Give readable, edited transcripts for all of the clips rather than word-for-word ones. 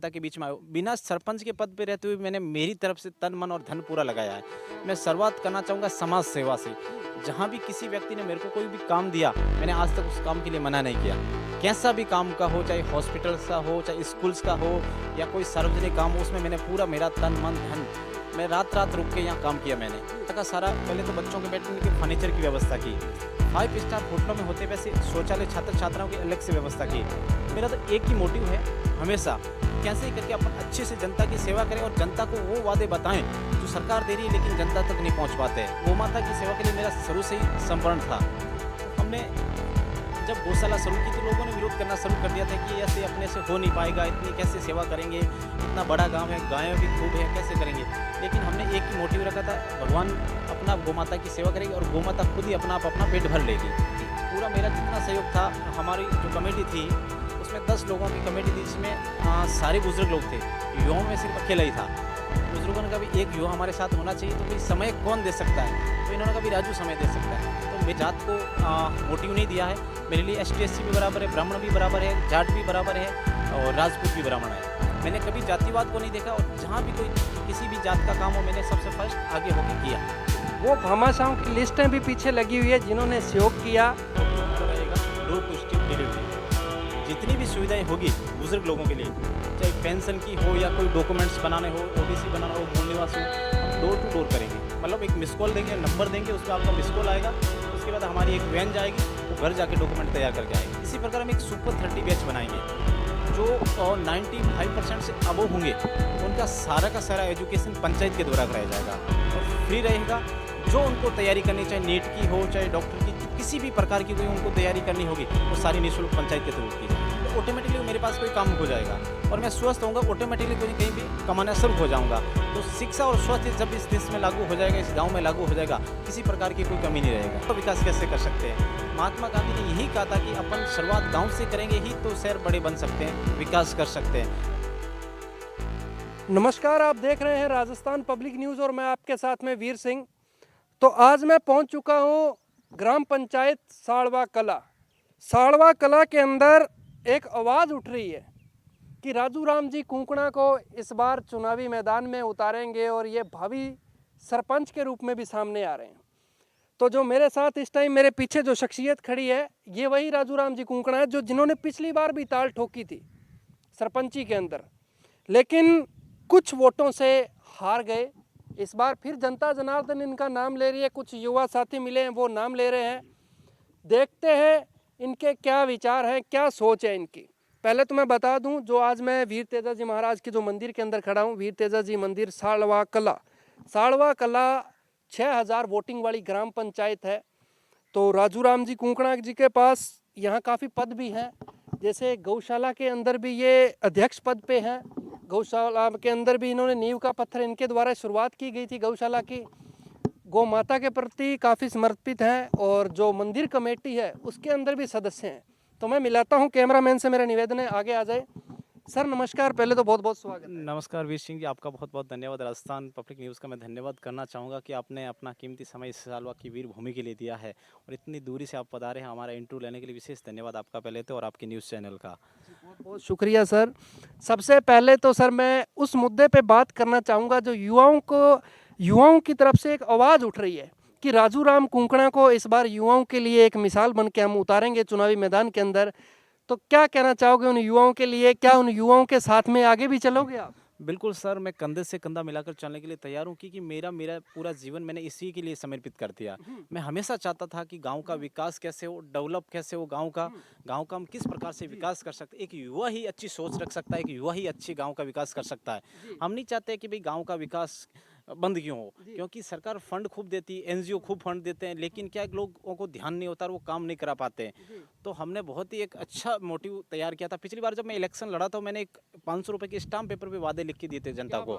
जनता के बीच में आया हूँ। बिना सरपंच के पद पे रहते हुए मैंने मेरी तरफ से तन मन और धन पूरा लगाया है। मैं शुरुआत करना चाहूँगा समाज सेवा से। जहाँ भी किसी व्यक्ति ने मेरे को कोई भी काम दिया, मैंने आज तक उस काम के लिए मना नहीं किया। कैसा भी काम का हो, चाहे हॉस्पिटल का हो, चाहे स्कूल्स का हो या कोई सार्वजनिक काम हो, उसमें मैंने पूरा मेरा तन मन धन, मैं रात रात रुक के यहाँ काम किया मैंने। का सारा पहले तो बच्चों के बैठने के फर्नीचर की व्यवस्था की। 5 स्टार होटलों में होते वैसे शौचालय छात्र छात्राओं की अलग से व्यवस्था की। मेरा तो एक ही मोटिव है हमेशा, कैसे करके अपन अच्छे से जनता की सेवा करें और जनता को वो वादे बताएं जो सरकार दे रही है लेकिन जनता तक नहीं पहुंच पाते। गौ माता की सेवा के लिए मेरा शुरू से ही समर्पण था। हमने जब गौशाला शुरू की तो लोगों ने विरोध करना शुरू कर दिया था कि ऐसे अपने से हो नहीं पाएगा, इतनी कैसे सेवा करेंगे, इतना बड़ा गांव है, गायें भी खूब है, कैसे करेंगे। लेकिन हमने एक ही मोटिव रखा था, भगवान अपना गौ माता की सेवा करेगी और गौ माता खुद ही अपना पेट भर लेगी। पूरा मेरा जितना सहयोग था, हमारी जो कमेटी थी उसमें 10 लोगों की कमेटी थी, जिसमें सारे बुजुर्ग लोग थे। युवाओं में सिर्फ अकेला ही था। बुजुर्गों ने कहा भी एक युवा हमारे साथ होना चाहिए, तो भाई समय कौन दे सकता है, तो इन्होंने कहा भी राजू समय दे सकता है। तो मैं जात को मोटिव नहीं दिया है, मेरे लिए ST SC भी बराबर है, ब्राह्मण भी बराबर है, जाट भी बराबर है और राजपूत भी बराबर है। मैंने कभी जातिवाद को नहीं देखा और जहाँ भी कोई किसी भी जात का काम हो, मैंने सबसे फर्स्ट आगे होकर किया। वो भामाशाहों की लिस्टें भी पीछे लगी हुई है जिन्होंने सहयोग किया। डोर टू स्टेप डिलीवरी जितनी भी सुविधाएं होगी बुजुर्ग लोगों के लिए, चाहे पेंशन की हो या कोई डॉक्यूमेंट्स बनाने हो, OBC बनाना हो, मूल निवास हो, हम डोर टू डोर करेंगे। मतलब एक मिस कॉल देंगे, नंबर देंगे, उस पर आपका मिस कॉल आएगा, उसके बाद हमारी एक वैन जाएगी, वो घर जाके डॉक्यूमेंट तैयार करके आएगी। इसी प्रकार हम एक सुपर 30 बैच बनाएंगे जो 95% से अबव होंगे, उनका सारा का सारा एजुकेशन पंचायत के द्वारा कराया जाएगा और फ्री रहेगा। जो उनको तैयारी करनी, चाहे नीट की हो, चाहे डॉक्टर की, किसी भी प्रकार की कोई उनको तैयारी करनी होगी, वो सारी निःशुल्क पंचायत के थ्रू की, तो ऑटोमेटिकली मेरे पास कोई काम हो जाएगा और मैं स्वस्थ होऊंगा, ऑटोमेटिकली कहीं भी कमाना शुरू हो जाऊंगा। तो शिक्षा और स्वास्थ्य जब इस देश में लागू हो जाएगा, इस गांव में लागू हो जाएगा, किसी प्रकार की कोई कमी नहीं रहेगा। तो विकास कैसे कर सकते हैं? महात्मा गांधी ने यही कहा था कि अपन शुरुआत गाँव से करेंगे ही तो शहर बड़े बन सकते हैं, विकास कर सकते हैं। नमस्कार, आप देख रहे हैं राजस्थान पब्लिक न्यूज़ और मैं आपके साथ में वीर सिंह। तो आज मैं पहुंच चुका हूं ग्राम पंचायत साड़वा कला। साड़वा कला के अंदर एक आवाज़ उठ रही है कि राजू राम जी कुंकणा को इस बार चुनावी मैदान में उतारेंगे और ये भावी सरपंच के रूप में भी सामने आ रहे हैं। तो जो मेरे साथ इस टाइम मेरे पीछे जो शख्सियत खड़ी है, ये वही राजू राम जी कुंकणा है जो जिन्होंने पिछली बार भी ताल ठोकी थी सरपंची के अंदर, लेकिन कुछ वोटों से हार गए। इस बार फिर जनता जनार्दन इनका नाम ले रही है, कुछ युवा साथी मिले हैं वो नाम ले रहे हैं। देखते हैं इनके क्या विचार हैं, क्या सोच है इनकी। पहले तो मैं बता दूं, जो आज मैं वीर तेजा जी महाराज के जो मंदिर के अंदर खड़ा हूं, वीर तेजा जी मंदिर साड़वा कला। साड़वा कला 6000 वोटिंग वाली ग्राम पंचायत है। तो राजू राम जी कुंकणा जी के पास यहाँ काफ़ी पद भी हैं, जैसे गौशाला के अंदर भी ये अध्यक्ष पद पे हैं। गौशाला के अंदर भी इन्होंने नींव का पत्थर इनके द्वारा शुरुआत की गई थी गौशाला की। गौ माता के प्रति काफ़ी समर्पित हैं और जो मंदिर कमेटी है उसके अंदर भी सदस्य हैं। तो मैं मिलाता हूं, कैमरामैन से मेरा निवेदन है आगे आ जाए। सर नमस्कार, पहले तो बहुत बहुत स्वागत है। नमस्कार वीर सिंह जी, आपका बहुत बहुत धन्यवाद। राजस्थान पब्लिक न्यूज़ का मैं धन्यवाद करना चाहूँगा कि आपने अपना कीमती समय इस सालवा की वीर भूमि के लिए दिया है और इतनी दूरी से आप पधारे हैं हमारा इंटरव्यू लेने के लिए। विशेष धन्यवाद आपका पहले तो और आपके न्यूज़ चैनल का। बहुत बहुत शुक्रिया सर। सबसे पहले तो सर मैं उस मुद्दे पे बात करना चाहूँगा जो युवाओं की तरफ से एक आवाज़ उठ रही है कि राजू राम कुंकणा को इस बार युवाओं के लिए एक मिसाल बन के हम उतारेंगे चुनावी मैदान के अंदर। तो क्या कहना चाहोगे उन युवाओं के लिए? क्या उन युवाओं के साथ में आगे भी चलोगे आप? बिल्कुल सर, मैं कंधे से कंधा मिलाकर चलने के लिए तैयार हूँ क्योंकि मेरा पूरा जीवन मैंने इसी के लिए समर्पित कर दिया। मैं हमेशा चाहता था कि गांव का विकास कैसे हो, डेवलप कैसे हो, गांव का हम किस प्रकार से विकास कर सकते। एक युवा ही अच्छी सोच रख सकता है, एक युवा ही अच्छी गांव का विकास कर सकता है। हम नहीं चाहते कि भाई गांव का विकास बंद क्यों हो, क्योंकि सरकार फंड खूब देती है, NGO खूब फंड देते हैं, लेकिन क्या लोगों को ध्यान नहीं होता और वो काम नहीं करा पाते हैं। तो हमने बहुत ही एक अच्छा मोटिव तैयार किया था। पिछली बार जब मैं इलेक्शन लड़ा था, मैंने एक 500 रुपये के स्टाम्प पेपर पे वादे लिख के दिए थे जनता को।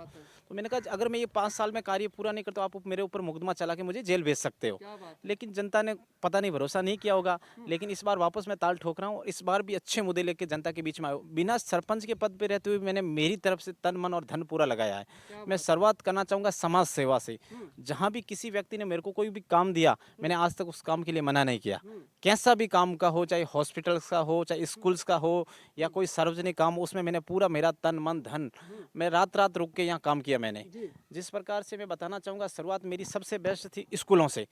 तो मैंने कहा अगर मैं ये 5 साल में कार्य पूरा नहीं करता, आप मेरे ऊपर मुकदमा चला के मुझे जेल भेज सकते हो। लेकिन जनता ने पता नहीं भरोसा नहीं किया होगा। लेकिन इस बार वापस मैं ताल ठोक रहा हूँ और इस बार भी अच्छे मुद्दे लेके जनता के बीच में आया हूँ। बिना सरपंच के पद पे रहते हुए मैंने मेरी तरफ से तन मन और धन पूरा लगाया है। मैं शुरुआत करना चाहूँगा समाज सेवा से। जहाँ भी किसी व्यक्ति ने मेरे को कोई भी काम दिया, मैंने आज तक उस काम के लिए मना नहीं किया। कैसा भी काम का हो, चाहे हॉस्पिटल्स का हो, चाहे स्कूल्स का हो, या कोई सार्वजनिक काम हो, उसमें मैंने पूरा मेरा तन मन धन, मैं रात रात रुक के यहाँ काम किया मैंने। जिस प्रकार से मैं बताना चाहूँगा, शुरुआत मेरी सबसे बेस्ट थी स्कूलों से।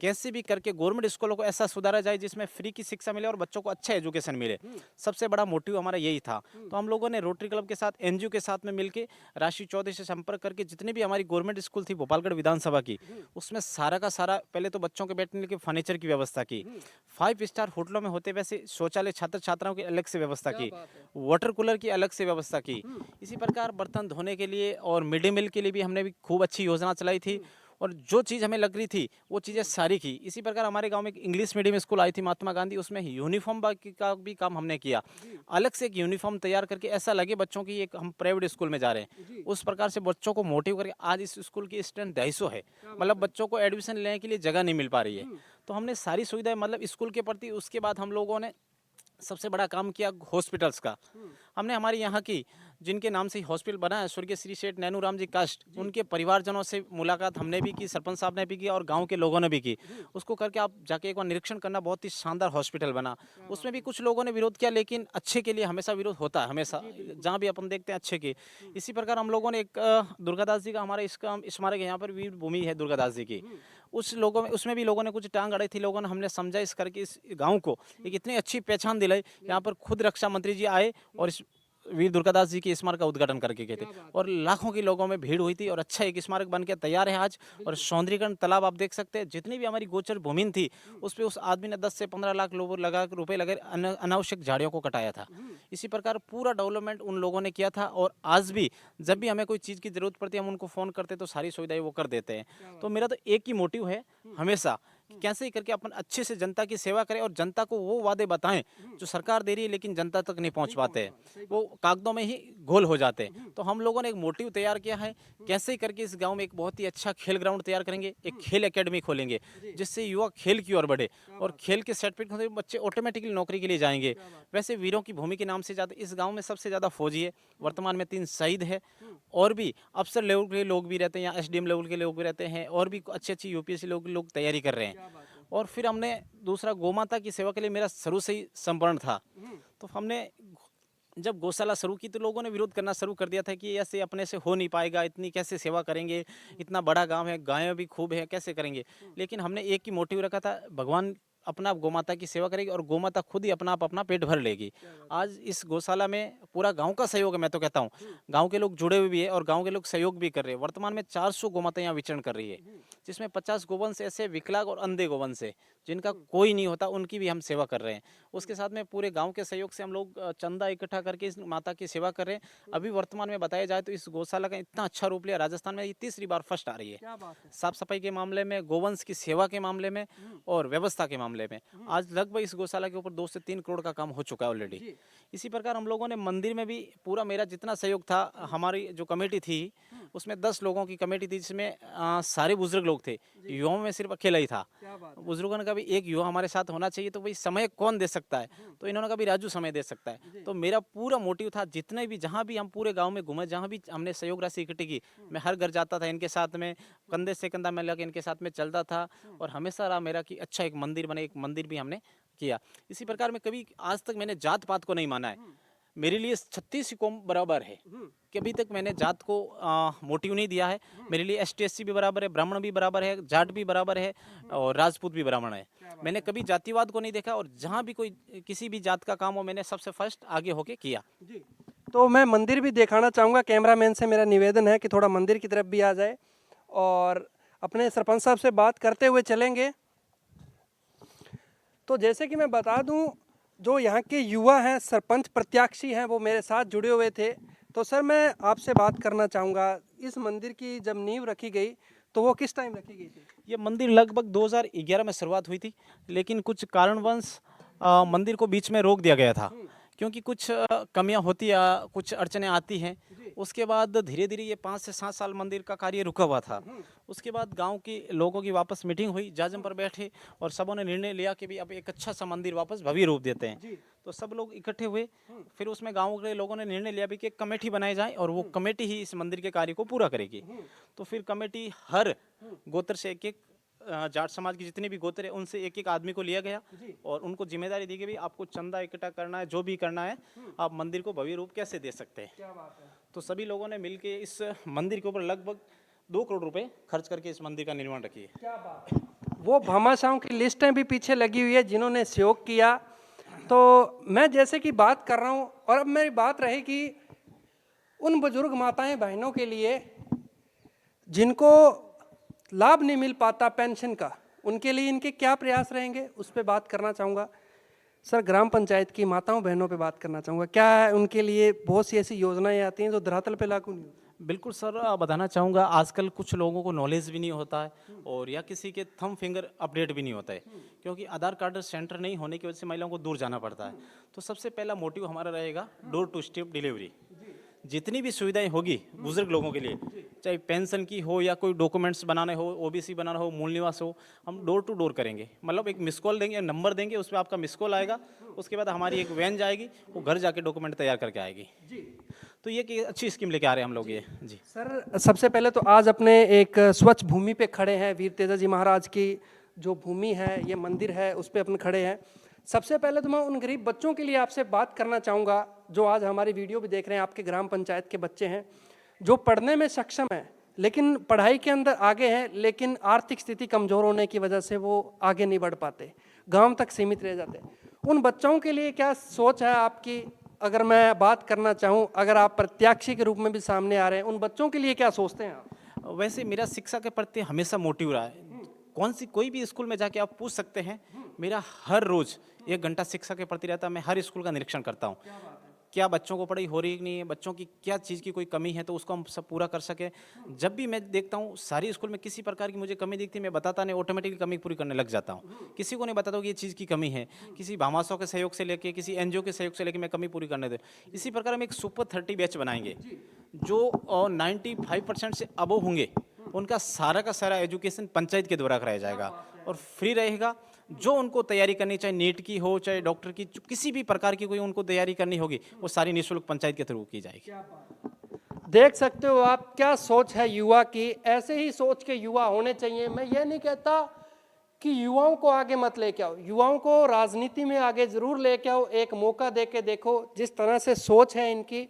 कैसे भी करके गवर्नमेंट स्कूलों को ऐसा सुधारा जाए जिसमें फ्री की शिक्षा मिले और बच्चों को अच्छा एजुकेशन मिले। सबसे बड़ा मोटिव हमारा यही था। तो हम लोगों ने रोटरी क्लब के साथ, एनजीओ के साथ में मिलके राशि चौधरी से संपर्क करके जितनी भी हमारी गवर्नमेंट स्कूल थी भोपालगढ़ विधानसभा की, उसमें सारा का सारा पहले तो बच्चों के बैठने के फर्नीचर की व्यवस्था की। 5 स्टार होटलों में होते वैसे शौचालय छात्र छात्राओं की अलग से व्यवस्था की, वाटर कूलर की अलग से व्यवस्था की। इसी प्रकार बर्तन धोने के लिए और मिड डे मील के लिए भी हमने भी खूब अच्छी योजना चलाई थी। और जो चीज़ हमें लग रही थी वो चीज़ें सारी की। इसी प्रकार हमारे गांव में एक इंग्लिश मीडियम स्कूल आई थी महात्मा गांधी, उसमें यूनिफॉर्म का भी काम हमने किया। अलग से एक यूनिफॉर्म तैयार करके ऐसा लगे बच्चों की एक हम प्राइवेट स्कूल में जा रहे हैं, उस प्रकार से बच्चों को मोटिव करके आज इस स्कूल की स्ट्रेंथ 250 है। मतलब बच्चों को एडमिशन लेने के लिए जगह नहीं मिल पा रही है। तो हमने सारी सुविधाएं मतलब स्कूल के प्रति। उसके बाद हम लोगों ने सबसे बड़ा काम किया हॉस्पिटल्स का। हमने हमारे यहाँ की जिनके नाम से हॉस्पिटल बना है, स्वर्गीय श्री सेठ नैनूराम जी कास्ट, उनके परिवारजनों से मुलाकात हमने भी की, सरपंच साहब ने भी की और गांव के लोगों ने भी की। उसको करके आप जाके एक बार निरीक्षण करना, बहुत ही शानदार हॉस्पिटल बना। उसमें भी कुछ लोगों ने विरोध किया, लेकिन अच्छे के लिए हमेशा विरोध होता है, हमेशा जहाँ भी अपन देखते हैं अच्छे के। इसी प्रकार हम लोगों ने एक दुर्गादास जी का हमारा इसका स्मारक यहाँ पर वीर भूमि है दुर्गादास जी की, उस लोगों में उसमें भी लोगों ने कुछ टांग अड़ाई थी। लोगों ने हमने समझा इस करके इस गांव को एक इतनी अच्छी पहचान दिलाई। यहाँ पर खुद रक्षा मंत्री जी आए और इस वीर दुर्गादास जी के स्मारक का उद्घाटन करके गए थे और लाखों की लोगों में भीड़ हुई थी और अच्छा एक स्मारक बन के तैयार है आज। और सौंदर्यीकरण तालाब आप देख सकते हैं, जितनी भी हमारी गोचर भूमि थी उस पर उस आदमी ने 10 से 15 लाख रुपए लगे अनावश्यक झाड़ियों को कटाया था। इसी प्रकार पूरा डेवलपमेंट उन लोगों ने किया था और आज भी जब भी हमें कोई चीज़ की जरूरत पड़ती है हम उनको फ़ोन करते तो सारी सुविधाएं वो कर देते हैं। तो मेरा तो एक ही मोटिव है हमेशा कि कैसे ही करके अपन अच्छे से जनता की सेवा करें और जनता को वो वादे बताएं जो सरकार दे रही है लेकिन जनता तक नहीं पहुंच पाते हैं, वो कागजों में ही घोल हो जाते हैं। तो हम लोगों ने एक मोटिव तैयार किया है, कैसे ही करके इस गांव में एक बहुत ही अच्छा खेल ग्राउंड तैयार करेंगे, एक खेल एकेडमी खोलेंगे जिससे युवा खेल की ओर बढ़े और खेल के सर्टिफिकेट होते बच्चे ऑटोमेटिकली नौकरी के लिए जाएंगे। वैसे वीरों की भूमि के नाम से ज़्यादा इस गाँव में सबसे ज़्यादा फौजी है, वर्तमान में 3 शहीद है और भी अफसर लेवल के लोग भी रहते हैं, यहाँ एसडीएम लेवल के लोग भी रहते हैं और भी अच्छी अच्छी यूपीएससी लोग तैयारी कर रहे हैं। और फिर हमने दूसरा गोमाता की सेवा के लिए मेरा शुरू से ही समर्पण था। तो हमने जब गौशाला शुरू की तो लोगों ने विरोध करना शुरू कर दिया था कि ऐसे अपने से हो नहीं पाएगा, इतनी कैसे सेवा करेंगे, इतना बड़ा गांव है, गायें भी खूब है, कैसे करेंगे। लेकिन हमने एक ही मोटिव रखा था, भगवान अपना गोमाता की सेवा करेगी और गोमाता खुद ही अपना पेट भर लेगी। आज इस गौशाला में पूरा गांव का सहयोग है, मैं तो कहता हूँ गांव के लोग जुड़े हुए भी है और गांव के लोग सहयोग भी कर रहे हैं। वर्तमान में 400 गोमाता यहाँ विचरण कर रही है, जिसमें 50 गोवंश ऐसे विकलांग और अंधे गोवंश है जिनका कोई नहीं होता, उनकी भी हम सेवा कर रहे हैं। उसके साथ में पूरे गांव के सहयोग से हम लोग चंदा इकट्ठा करके इस माता की सेवा कर रहे हैं। अभी वर्तमान में बताया जाए तो इस गौशाला का इतना अच्छा रूप लिया, राजस्थान में ये तीसरी बार फर्स्ट आ रही है साफ सफाई के मामले में, गोवंश की सेवा के मामले में और व्यवस्था के मामले में। आज लगभग इस गौशाला के ऊपर 2 से 3 करोड़ का काम हो चुका है ऑलरेडी। इसी प्रकार हम लोगों ने मंदिर में भी पूरा मेरा जितना सहयोग था, हमारी जो कमेटी थी उसमें 10 लोगों की कमेटी थी जिसमें सारे बुजुर्ग लोग थे, युवाओं में सिर्फ अकेला ही था। बुजुर्गों ने कहा भी एक युवा हमारे साथ होना चाहिए, तो भाई समय कौन दे सकता है, तो इन्होंने कहा भी राजू समय दे सकता है। तो मेरा पूरा मोटिव था, जितने भी जहाँ भी हम पूरे गाँव में घूमे, जहाँ भी हमने सहयोग राशि इकट्ठी की, मैं हर घर जाता था इनके साथ में, कंधे से कंधा मिला के इनके साथ में चलता था और हमेशा रहा मेरा कि अच्छा एक मंदिर बने, एक मंदिर भी हमने किया। इसी प्रकार में कभी आज तक मैंने जात पात को नहीं माना है, मेरे लिए 36 कौम बराबर है। कभी तक मैंने जात को मोटिव नहीं दिया है। मेरे लिए ST SC भी बराबर है, ब्राह्मण भी बराबर है, जाट भी बराबर है और राजपूत भी बराबर है। मैंने कभी जातिवाद को नहीं देखा और जहाँ भी कोई किसी भी जात का काम हो मैंने सबसे फर्स्ट आगे होके किया। तो मैं मंदिर भी दिखाना चाहूँगा, कैमरामैन से मेरा निवेदन है कि थोड़ा मंदिर की तरफ भी आ जाए और अपने सरपंच साहब से बात करते हुए चलेंगे। तो जैसे कि मैं बता दूं, जो यहाँ के युवा हैं, सरपंच प्रत्याशी हैं, वो मेरे साथ जुड़े हुए थे। तो सर मैं आपसे बात करना चाहूँगा, इस मंदिर की जब नींव रखी गई तो वो किस टाइम रखी गई थी? ये मंदिर लगभग 2011 में शुरुआत हुई थी, लेकिन कुछ कारणवश मंदिर को बीच में रोक दिया गया था क्योंकि कुछ कमियां होती या कुछ अड़चनें आती हैं। उसके बाद धीरे धीरे ये 5 से 7 साल मंदिर का कार्य रुका हुआ था। उसके बाद गांव के लोगों की वापस मीटिंग हुई, जाजम पर बैठे और सबों ने निर्णय लिया कि भी अब एक अच्छा सा मंदिर वापस भव्य रूप देते हैं। तो सब लोग इकट्ठे हुए, फिर उसमें गांव के लोगों ने निर्णय लिया भी कि एक कमेटी बनाई जाए और वो कमेटी ही इस मंदिर के कार्य को पूरा करेगी। तो फिर कमेटी हर गोत्र से एक एक जाट समाज की जितने भी गोत्र है उनसे एक एक आदमी को लिया गया और उनको जिम्मेदारी दी गई भी आपको चंदा इकट्ठा करना है, जो भी करना है आप मंदिर को भव्य रूप कैसे दे सकते हैं। क्या बात है। तो सभी लोगों ने मिलके इस मंदिर के ऊपर लगभग 2 करोड़ रुपए खर्च करके इस मंदिर का निर्माण रखी है। क्या बात है। वो भामाशाहों की लिस्टें भी पीछे लगी हुई है जिन्होंने सहयोग किया। तो मैं जैसे कि बात कर रहा हूँ और अब मेरी बात रहेगी उन बुजुर्ग माताएं बहनों के लिए जिनको लाभ नहीं मिल पाता पेंशन का, उनके लिए इनके क्या प्रयास रहेंगे उस पर बात करना चाहूँगा। सर, ग्राम पंचायत की माताओं बहनों पे बात करना चाहूँगा, क्या उनके लिए बहुत सी ऐसी योजनाएं आती हैं जो धरातल पे लागू नहीं होती? बिल्कुल सर, बताना चाहूँगा आजकल कुछ लोगों को नॉलेज भी नहीं होता है और या किसी के थंब फिंगर अपडेट भी नहीं होता है, क्योंकि आधार कार्ड सेंटर नहीं होने की वजह से महिलाओं को दूर जाना पड़ता है। तो सबसे पहला मोटिव हमारा रहेगा डोर टू स्टेप डिलीवरी। जितनी भी सुविधाएं होगी बुजुर्ग लोगों के लिए, चाहे पेंशन की हो या कोई डॉक्यूमेंट्स बनाने हो, ओबीसी बनाना हो, मूल निवास हो, हम डोर टू डोर करेंगे। मतलब एक मिस कॉल देंगे, नंबर देंगे, उस पर आपका मिस कॉल आएगा, उसके बाद हमारी एक वैन जाएगी, वो घर जाके डॉक्यूमेंट तैयार करके आएगी। तो ये कि अच्छी स्कीम लेके आ रहे हैं हम लोग ये। जी सर, सबसे पहले तो आज अपने एक स्वच्छ भूमि पे खड़े हैं, वीर तेजाजी महाराज की जो भूमि है, ये मंदिर है, उस पे अपन खड़े हैं। सबसे पहले तो मैं उन गरीब बच्चों के लिए आपसे बात करना चाहूँगा जो आज हमारी वीडियो भी देख रहे हैं, आपके ग्राम पंचायत के बच्चे हैं जो पढ़ने में सक्षम हैं लेकिन पढ़ाई के अंदर आगे हैं, लेकिन आर्थिक स्थिति कमज़ोर होने की वजह से वो आगे नहीं बढ़ पाते, गांव तक सीमित रह जाते। उन बच्चों के लिए क्या सोच है आपकी? अगर मैं बात करना चाहूँ, अगर आप प्रत्याशी के रूप में भी सामने आ रहे हैं, उन बच्चों के लिए क्या सोचते हैं आप? वैसे मेरा शिक्षा के प्रति हमेशा मोटिव रहा है। कोई भी स्कूल में जाके आप पूछ सकते हैं, मेरा हर रोज 1 घंटा शिक्षा के प्रति रहता है। मैं हर स्कूल का निरीक्षण करता हूँ, क्या बच्चों को पढ़ाई हो रही कि नहीं है, बच्चों की क्या चीज़ की कोई कमी है तो उसको हम सब पूरा कर सके। जब भी मैं देखता हूँ सारी स्कूल में किसी प्रकार की मुझे कमी दिखती है, मैं बताता नहीं, ऑटोमेटिकली कमी पूरी करने लग जाता हूँ। किसी को नहीं बताता हूँ कि ये चीज़ की कमी है, किसी भामाशाह के सहयोग से लेके, किसी एनजीओ के सहयोग से लेके मैं कमी पूरी करने दे। इसी प्रकार हम एक सुपर 30 बैच बनाएंगे जो 95% से अबव होंगे, उनका सारा का सारा एजुकेशन पंचायत के द्वारा कराया जाएगा और फ्री रहेगा। जो उनको तैयारी करनी, चाहे नीट की हो, चाहे डॉक्टर की, किसी भी प्रकार की कोई उनको तैयारी करनी होगी, वो सारी निःशुल्क पंचायत के थ्रू की जाएगी। देख सकते हो आप क्या सोच है युवा की। ऐसे ही सोच के युवा होने चाहिए। मैं ये नहीं कहता कि युवाओं को आगे मत लेके आओ, युवाओं को राजनीति में आगे जरूर लेके आओ, एक मौका दे के देखो। जिस तरह से सोच है इनकी,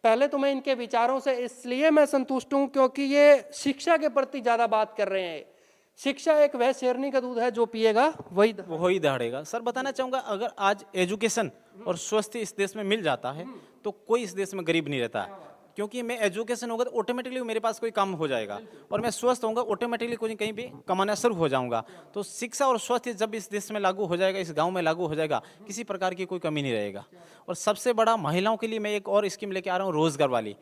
पहले तो मैं इनके विचारों से इसलिए मैं संतुष्ट हूँ क्योंकि ये शिक्षा के प्रति ज़्यादा बात कर रहे हैं। शिक्षा एक वह शेरनी का दूध है जो पिएगा वही दहाड़ेगा। सर, बताना चाहूँगा अगर आज एजुकेशन और स्वास्थ्य इस देश में मिल जाता है तो कोई इस देश में गरीब नहीं रहता है, क्योंकि मैं एजुकेशन होगा तो ऑटोमेटिकली मेरे पास कोई काम हो जाएगा और मैं स्वस्थ होऊंगा, ऑटोमेटिकली कोई कहीं भी कमाना शुरू हो जाऊंगा। तो शिक्षा और स्वास्थ्य जब इस देश में लागू हो जाएगा, इस गांव में लागू हो जाएगा, किसी प्रकार की कोई कमी नहीं रहेगा। और सबसे बड़ा महिलाओं के लिए मैं एक और स्कीम लेके आ रहा हूँ, रोजगार वाली।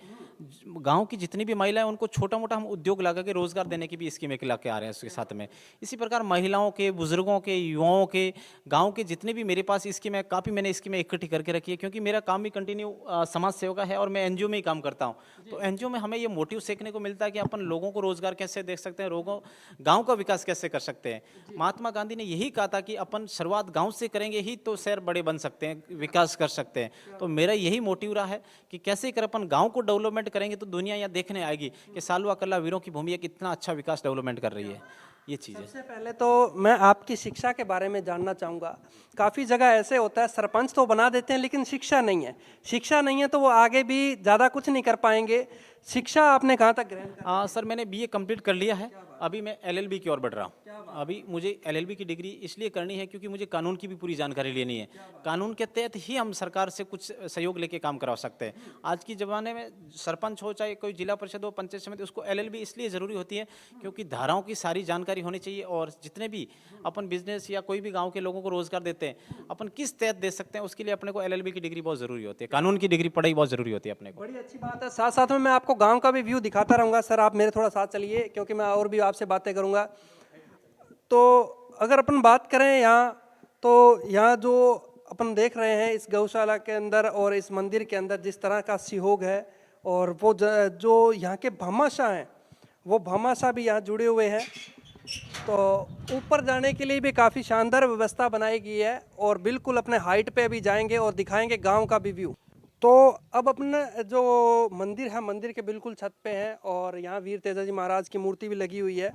गांव की जितनी भी महिलाएं उनको छोटा मोटा हम उद्योग लगा के रोजगार देने की भी स्कीम एक लाके आ रहे हैं उसके साथ में। इसी प्रकार महिलाओं के, बुजुर्गों के, युवाओं के, गांव के जितने भी मेरे पास स्कीम है, काफ़ी मैंने स्कीमें इकट्ठी करके रखी है, क्योंकि मेरा काम भी कंटिन्यू समाज सेवा का है और मैं एनजीओ में ही काम करता हूँ। तो एनजीओ में हमें ये मोटिव सीखने को मिलता है कि अपन लोगों को रोजगार कैसे दे सकते हैं, गाँव का विकास कैसे कर सकते हैं। महात्मा गांधी ने यही कहा था कि अपन शुरुआत गाँव से करेंगे ही तो शहर बड़े बन सकते हैं, विकास कर सकते हैं। तो मेरा यही मोटिव रहा है कि कैसे कर अपन गाँव को डेवलपमेंट करेंगे तो दुनिया यहाँ देखने आएगी कि सालवा कला वीरों की भूमि कितना अच्छा विकास डेवलपमेंट कर रही है। ये चीज़ है। सबसे पहले तो मैं आपकी शिक्षा के बारे में जानना चाहूँगा। काफ़ी जगह ऐसे होता है सरपंच तो बना देते हैं लेकिन शिक्षा नहीं है। शिक्षा नहीं है तो वो आगे भी ज़्यादा कुछ नहीं कर पाएंगे। शिक्षा आपने कहाँ तक ग्रहण करा? सर, मैंने बीए कंप्लीट कर लिया है, अभी मैं एलएलबी की ओर बढ़ रहा हूँ। अभी मुझे एलएलबी की डिग्री इसलिए करनी है क्योंकि मुझे कानून की भी पूरी जानकारी लेनी है। कानून के तहत ही हम सरकार से कुछ सहयोग लेके काम करा सकते हैं। आज की ज़माने में सरपंच हो, चाहे कोई जिला परिषद हो, पंचायत समिति, उसको एलएलबी इसलिए ज़रूरी होती है क्योंकि धाराओं की सारी जानकारी होनी चाहिए और जितने भी अपन बिजनेस या कोई भी गाँव के लोगों को रोजगार देते हैं, अपन किस तहत दे सकते हैं, उसके लिए अपने को एलएलबी की डिग्री बहुत ज़रूरी होती है। कानून की डिग्री पढ़ाई बहुत ज़रूरी होती है अपने को। बड़ी अच्छी बात है। साथ साथ में मैं आपको गांव का भी व्यू दिखाता रहूँगा। सर, आप मेरे थोड़ा साथ चलिए क्योंकि मैं और भी आपसे बातें करूँगा। तो अगर अपन बात करें यहाँ, तो यहाँ जो अपन देख रहे हैं इस गौशाला के अंदर और इस मंदिर के अंदर जिस तरह का सहयोग है, और वो जो यहाँ के भामाशाह हैं वो भामाशाह भी यहाँ जुड़े हुए हैं। तो ऊपर जाने के लिए भी काफ़ी शानदार व्यवस्था बनाई गई है और बिल्कुल अपने हाइट पे भी जाएंगे और दिखाएंगे गांव का भी व्यू। तो अब अपना जो मंदिर है, मंदिर के बिल्कुल छत पे है और यहाँ वीर तेजाजी महाराज की मूर्ति भी लगी हुई है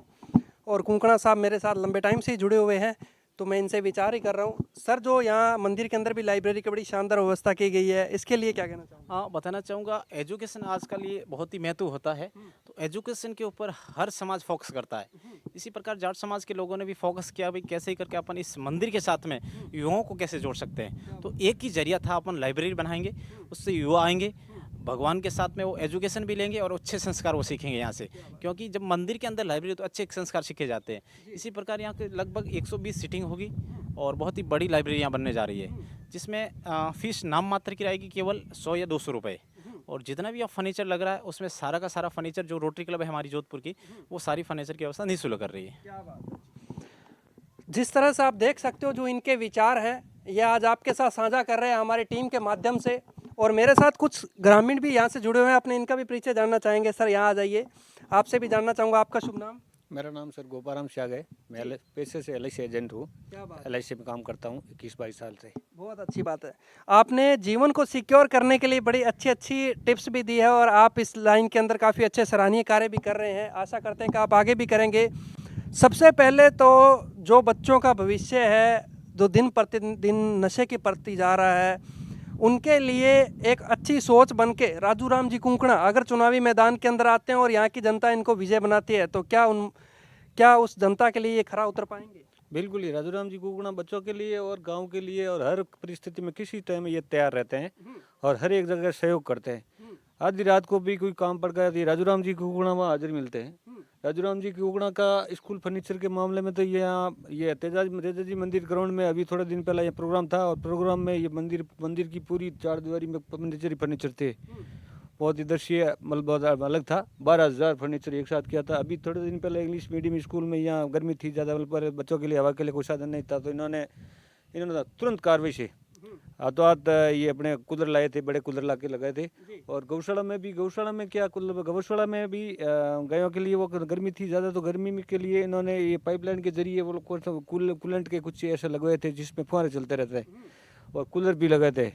और कुंकणा साहब मेरे साथ लंबे टाइम से ही जुड़े हुए हैं, तो मैं इनसे विचार ही कर रहा हूँ। सर, जो यहाँ मंदिर के अंदर भी लाइब्रेरी की बड़ी शानदार व्यवस्था की गई है, इसके लिए क्या कहना चाहूँगा? हाँ, बताना चाहूँगा एजुकेशन आजकल ये बहुत ही महत्व होता है। तो एजुकेशन के ऊपर हर समाज फोकस करता है। इसी प्रकार जाट समाज के लोगों ने भी फोकस किया भाई कैसे करके अपन इस मंदिर के साथ में युवाओं को कैसे जोड़ सकते हैं। तो एक ही जरिया था, अपन लाइब्रेरी बनाएंगे, उससे युवा आएंगे, भगवान के साथ में वो एजुकेशन भी लेंगे और अच्छे संस्कार वो सीखेंगे यहाँ से, क्योंकि जब मंदिर के अंदर लाइब्रेरी तो अच्छे संस्कार सीखे जाते हैं। इसी प्रकार यहाँ के लगभग 120 सीटिंग होगी और बहुत ही बड़ी लाइब्रेरी यहाँ बनने जा रही है, जिसमें फीस नाम मात्र की रहेगी केवल 100 या 200 रुपये। और जितना भी अब फर्नीचर लग रहा है उसमें सारा का सारा फर्नीचर जो रोटरी क्लब है हमारी जोधपुर की, वो सारी फर्नीचर की व्यवस्था निःशुल्क कर रही है। क्या बात है। जिस तरह से आप देख सकते हो जो इनके विचार हैं, ये आज आपके साथ साझा कर रहे हैं हमारी टीम के माध्यम से, और मेरे साथ कुछ ग्रामीण भी यहाँ से जुड़े हुए हैं। अपने इनका भी परिचय जानना चाहेंगे। सर, यहाँ आ जाइए, आपसे भी जानना चाहूँगा आपका शुभ नाम। मेरा नाम सर गोपाराम शाग है। मैं पेशे से LIC एजेंट हूँ। क्या बात है। LIC में काम करता हूँ 21-22 साल से। बहुत अच्छी बात है। आपने जीवन को सिक्योर करने के लिए बड़ी अच्छी अच्छी टिप्स भी दी है और आप इस लाइन के अंदर काफ़ी अच्छे सराहनीय कार्य भी कर रहे हैं। आशा करते हैं कि आप आगे भी करेंगे। सबसे पहले तो जो बच्चों का भविष्य है, जो दिन प्रतिदिन नशे की प्रति जा रहा है, उनके लिए एक अच्छी सोच बन के राजू राम जी कुंकणा अगर चुनावी मैदान के अंदर आते हैं और यहाँ की जनता इनको विजय बनाती है, तो क्या उस जनता के लिए ये खरा उतर पाएंगे? बिल्कुल ही राजूराम जी कुगुणा बच्चों के लिए और गांव के लिए और हर परिस्थिति में किसी टाइम ये तैयार रहते हैं और हर एक जगह सहयोग करते हैं। आधी रात को भी कोई काम पड़ गया तो राजूराम जी कुगुणा वहाँ हाजिर मिलते हैं। राजूराम जी कुगुणा का स्कूल फर्नीचर के मामले में तो ये तेजाजी मंदिर ग्राउंड में अभी थोड़े दिन पहले ये प्रोग्राम था और प्रोग्राम में ये मंदिर की पूरी 4 दीवारी में फर्नीचर थे। बहुत ही दृश्य मतलब बहुत अलग था। 12,000 फर्नीचर एक साथ किया था। अभी थोड़े दिन पहले इंग्लिश मीडियम स्कूल में यहाँ गर्मी थी ज़्यादा, पर बच्चों के लिए हवा के लिए कोई साधन नहीं था, तो इन्होंने तुरंत कार्रवाई से हाथों हाथ ये अपने कूलर लाए थे, बड़े कूलर ला के लगाए थे। और गौशाला में क्या गौशाला में भी गायों के लिए वो गर्मी थी ज़्यादा, तो गर्मी के लिए इन्होंने ये पाइपलाइन के जरिए वो लोग कूलेंट के कुछ ऐसे लगवाए थे जिसमें फुहारे चलते रहते हैं और कूलर भी लगाए थे।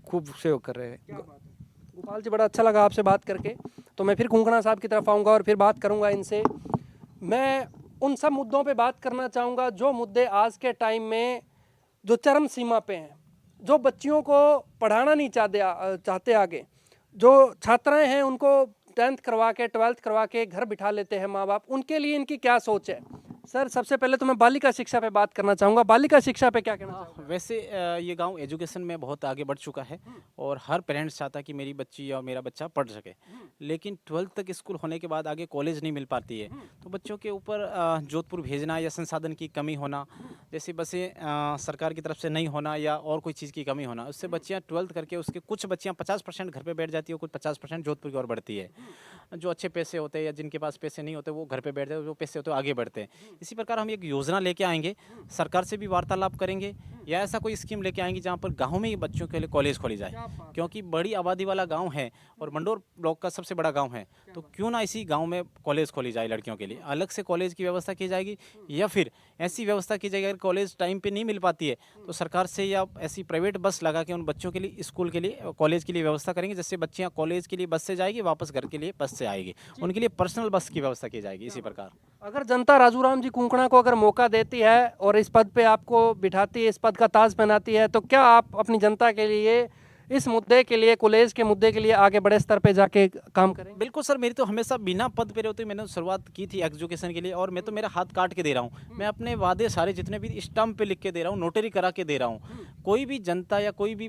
खूब सहयोग कर रहे हैं। गोपाल जी, बड़ा अच्छा लगा आपसे बात करके। तो मैं फिर कुंकणा साहब की तरफ आऊँगा और फिर बात करूँगा इनसे। मैं उन सब मुद्दों पे बात करना चाहूँगा जो मुद्दे आज के टाइम में जो चरम सीमा पे हैं, जो बच्चियों को पढ़ाना नहीं चाहते आगे, जो छात्राएं हैं उनको 10th करवा के 12th करवा के घर बिठा लेते हैं माँ बाप, उनके लिए इनकी क्या सोच है? सर, सबसे पहले तो मैं बालिका शिक्षा पे बात करना चाहूँगा। बालिका शिक्षा पे क्या कहना चाहूँगा? वैसे ये गांव एजुकेशन में बहुत आगे बढ़ चुका है और हर पेरेंट्स चाहता है कि मेरी बच्ची या मेरा बच्चा पढ़ सके, लेकिन 12th तक स्कूल होने के बाद आगे कॉलेज नहीं मिल पाती है। तो बच्चों के ऊपर जोधपुर भेजना या संसाधन की कमी होना, जैसे बसें सरकार की तरफ से नहीं होना या और कोई चीज़ की कमी होना, उससे बच्चियाँ 12th करके उसके कुछ बच्चियाँ 50% घर पर बैठ जाती है, कुछ 50% जोधपुर की ओर बढ़ती है। जो अच्छे पैसे होते हैं या जिनके पास पैसे नहीं होते वो घर पे बैठ जाते, जो पैसे होते हैं आगे बढ़ते हैं। इसी प्रकार हम एक योजना लेके आएंगे, सरकार से भी वार्तालाप करेंगे या ऐसा कोई स्कीम लेके आएंगे जहाँ पर गाँव में ही बच्चों के लिए कॉलेज खोली जाए, क्योंकि बड़ी आबादी वाला गाँव है और मंडोर ब्लॉक का सबसे बड़ा गाँव है। तो क्यों ना इसी गाँव में कॉलेज खोली जाए लड़कियों के लिए, अलग से कॉलेज की व्यवस्था की जाएगी या फिर ऐसी व्यवस्था की जाएगी अगर कॉलेज टाइम पर नहीं मिल पाती है तो सरकार से या ऐसी प्राइवेट बस लगा के उन बच्चों के लिए स्कूल के लिए कॉलेज के लिए व्यवस्था करेंगे, जिससे बच्चियाँ कॉलेज के लिए बस से जाएगी, वापस घर के लिए बस से आएगी, उनके लिए पर्सनल बस की व्यवस्था की जाएगी। इसी प्रकार अगर जनता राजूराम जी कुंकणा को अगर मौका देती है और इस पद पे आपको बिठाती है, इस पद का ताज पहनाती है, तो क्या आप अपनी जनता के लिए इस मुद्दे के लिए, कॉलेज के मुद्दे के लिए आगे बड़े स्तर पे जाके काम करेंगे? बिल्कुल सर, मेरी तो हमेशा बिना पद पे रहते मैंने शुरुआत की थी एजुकेशन के लिए, और मैं तो मेरा हाथ काट के दे रहा हूँ। मैं अपने वादे सारे जितने भी स्टम्प पे लिख के दे रहा हूँ, नोटरी करा के दे रहा हूँ। कोई भी जनता या कोई भी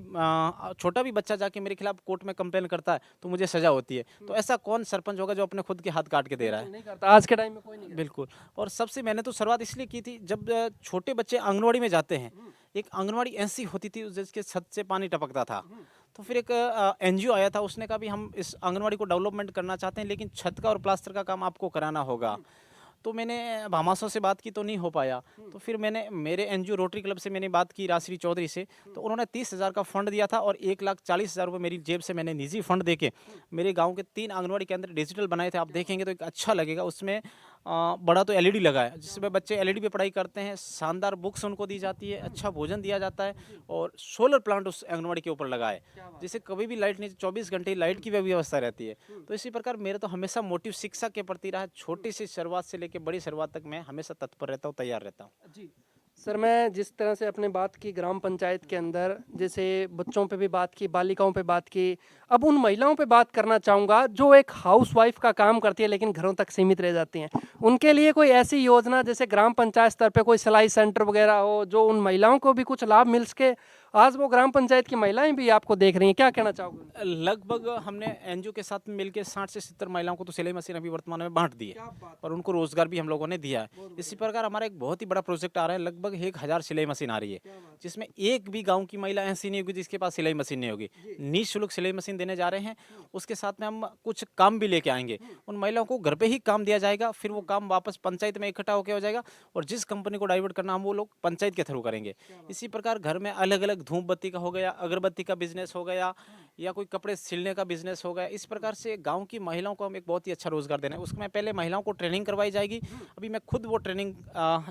छोटा भी बच्चा जाके मेरे खिलाफ कोर्ट में कंप्लेन करता है तो मुझे सजा होती है। तो ऐसा कौन सरपंच होगा जो अपने खुद के हाथ काट के दे रहा है? नहीं करता, आज के टाइम में कोई नहीं करता। बिल्कुल। और सबसे मैंने तो शुरुआत इसलिए की थी, जब छोटे बच्चे आंगनवाड़ी में जाते हैं, एक आंगनवाड़ी ऐसी होती थी जिसके छत से पानी टपकता था, तो फिर एक NGO आया था, उसने कहा भी हम इस आंगनवाड़ी को डेवलपमेंट करना चाहते हैं लेकिन छत का और प्लास्टर का काम आपको कराना होगा। तो मैंने भामाशाह से बात की तो नहीं हो पाया, तो फिर मैंने मेरे NGO रोटरी क्लब से मैंने बात की राशि चौधरी से, तो उन्होंने 30,000 का फंड दिया था और 1,40,000 रुपये मेरी जेब से मैंने निजी फंड देके मेरे गांव के 3 आंगनवाड़ी केंद्र डिजिटल बनाए थे। आप देखेंगे तो एक अच्छा लगेगा। उसमें बड़ा तो एलईडी लगा है, जिसमें बच्चे एलईडी पे पढ़ाई करते हैं, शानदार बुक्स उनको दी जाती है, अच्छा भोजन दिया जाता है और सोलर प्लांट उस आंगनवाड़ी के ऊपर लगा है, जिससे कभी भी लाइट नहीं, 24 घंटे लाइट की व्यवस्था रहती है। तो इसी प्रकार मेरा तो हमेशा मोटिव शिक्षा के प्रति रहा है। छोटी सी शुरुआत से लेकर बड़ी शुरुआत तक मैं हमेशा तत्पर रहता हूँ, तैयार रहता हूँ। जी सर, मैं जिस तरह से अपने बात की ग्राम पंचायत के अंदर, जैसे बच्चों पे भी बात की, बालिकाओं पे बात की, अब उन महिलाओं पे बात करना चाहूँगा जो एक हाउसवाइफ का काम करती है लेकिन घरों तक सीमित रह जाती हैं। उनके लिए कोई ऐसी योजना जैसे ग्राम पंचायत स्तर पे कोई सिलाई सेंटर वगैरह हो, जो उन महिलाओं को भी कुछ लाभ मिल सके। आज वो ग्राम पंचायत की महिलाएं भी आपको देख रही हैं, क्या कहना चाहोगे? लगभग हमने एनजीओ के साथ मिलकर 60 से 70 महिलाओं को तो सिलाई मशीन अभी वर्तमान में बांट दी है और उनको रोजगार भी हम लोगों ने दिया है। इसी प्रकार हमारा एक बहुत ही बड़ा प्रोजेक्ट आ रहा है, लगभग 1000 सिलाई मशीन आ रही है, जिसमें एक भी गांव की महिला ऐसी नहीं होगी जिसके पास सिलाई मशीन नहीं होगी। निःशुल्क सिलाई मशीन देने जा रहे हैं, उसके साथ में हम कुछ काम भी लेके आएंगे। उन महिलाओं को घर पे ही काम दिया जाएगा, फिर वो काम वापस पंचायत में इकट्ठा होकर हो जाएगा और जिस कंपनी को डाइवर्ट करना हम वो लोग पंचायत के थ्रू करेंगे। इसी प्रकार घर में अलग अलग धूप बत्ती का हो गया, अगरबत्ती का बिजनेस हो गया या कोई कपड़े सिलने का बिजनेस हो गया। इस प्रकार से गांव की महिलाओं को हम एक बहुत ही अच्छा रोजगार देना है। उसमें पहले महिलाओं को ट्रेनिंग करवाई जाएगी। अभी मैं खुद वो ट्रेनिंग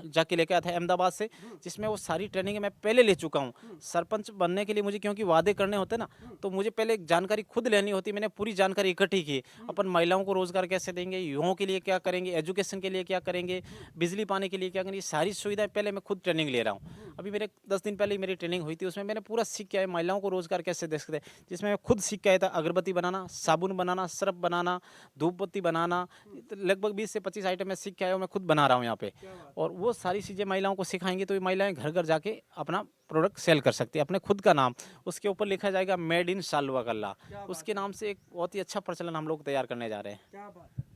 जाके लेके आया था अहमदाबाद से, जिसमें वो सारी ट्रेनिंग मैं पहले ले चुका हूँ। सरपंच बनने के लिए मुझे क्योंकि वादे करने होते ना, तो मुझे पहले एक जानकारी खुद लेनी होती। मैंने पूरी जानकारी इकट्ठी की, अपन महिलाओं को रोजगार कैसे देंगे, युवाओं के लिए क्या करेंगे, एजुकेशन के लिए क्या करेंगे, बिजली पानी के लिए क्या करेंगे, सारी सुविधाएं पहले मैं खुद ट्रेनिंग ले रहा हूँ। अभी मेरे 10 दिन पहले मेरी ट्रेनिंग हुई थी, उसमें मैंने पूरा सीख के आया महिलाओं को रोजगार कैसे दे सकते हैं, जिसमें मैं खुद सीख के आया था अगरबत्ती बनाना, साबुन बनाना, सरफ बनाना, धूपबत्ती बनाना। लगभग 20 से 25 आइटम मैं सीख के आया हूँ, मैं खुद बना रहा हूँ यहाँ पे। और वो सारी चीज़ें महिलाओं को सिखाएंगे तो ये महिलाएं घर घर जाके अपना प्रोडक्ट सेल कर सकती है, अपने खुद का नाम उसके ऊपर लिखा जाएगा, मेड इन सालवा कल्ला। उसके नाम से एक बहुत ही अच्छा प्रचलन हम लोग तैयार करने जा रहे हैं।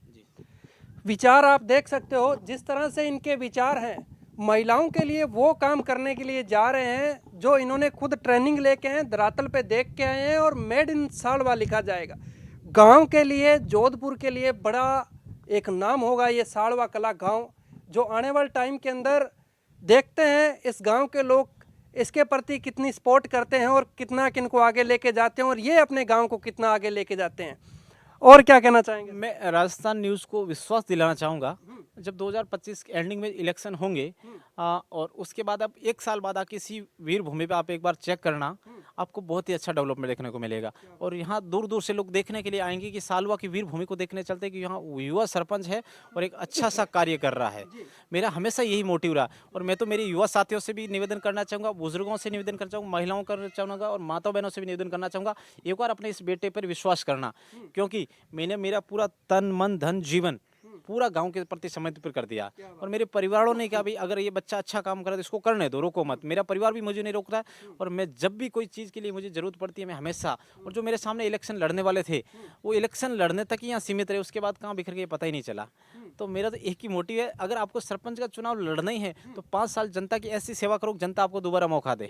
जी, विचार आप देख सकते हो, जिस तरह से इनके विचार हैं, महिलाओं के लिए वो काम करने के लिए जा रहे हैं जो इन्होंने खुद ट्रेनिंग लेके हैं, धरातल पे देख के आए हैं और मेड इन सालवा लिखा जाएगा। गांव के लिए, जोधपुर के लिए बड़ा एक नाम होगा ये सालवा कला गांव, जो आने वाले टाइम के अंदर देखते हैं इस गांव के लोग इसके प्रति कितनी सपोर्ट करते हैं और कितना किनको आगे लेके जाते हैं और ये अपने गांव को कितना आगे लेके जाते हैं। और क्या कहना चाहेंगे? मैं राजस्थान न्यूज़ को विश्वास दिलाना चाहूँगा, जब 2025 के एंडिंग में इलेक्शन होंगे और उसके बाद आप 1 साल बाद आके इसी वीर भूमि पे आप एक बार चेक करना, आपको बहुत ही अच्छा डेवलपमेंट देखने को मिलेगा। और यहाँ दूर दूर से लोग देखने के लिए आएंगे कि सालवा की वीर भूमि को देखने चलते कि यहाँ युवा सरपंच है और एक अच्छा सा कार्य कर रहा है। मेरा हमेशा यही मोटिव रहा और मैं तो मेरे युवा साथियों से भी निवेदन करना चाहूँगा, बुजुर्गों से निवेदन करना चाहूँगा, महिलाओं करना चाहूँगा और माता बहनों से भी निवेदन करना चाहूँगा, एक बार अपने इस बेटे पर विश्वास करना, क्योंकि मैंने मेरा पूरा तन मन धन जीवन पूरा गांव के प्रति समर्पित कर दिया। और मेरे परिवार वालों ने कहा भाई अगर ये बच्चा अच्छा काम करे तो इसको करने दो, रोको मत। मेरा परिवार भी मुझे नहीं रोकता है और मैं जब भी कोई चीज़ के लिए मुझे ज़रूरत पड़ती है मैं हमेशा, और जो मेरे सामने इलेक्शन लड़ने वाले थे वो इलेक्शन लड़ने तक ही यहाँ सीमित रहे, उसके बाद कहाँ बिखर गए पता ही नहीं चला। तो मेरा तो एक ही मोटिव है, अगर आपको सरपंच का चुनाव लड़ना ही है तो 5 साल जनता की ऐसी सेवा करो जनता आपको दोबारा मौका दे।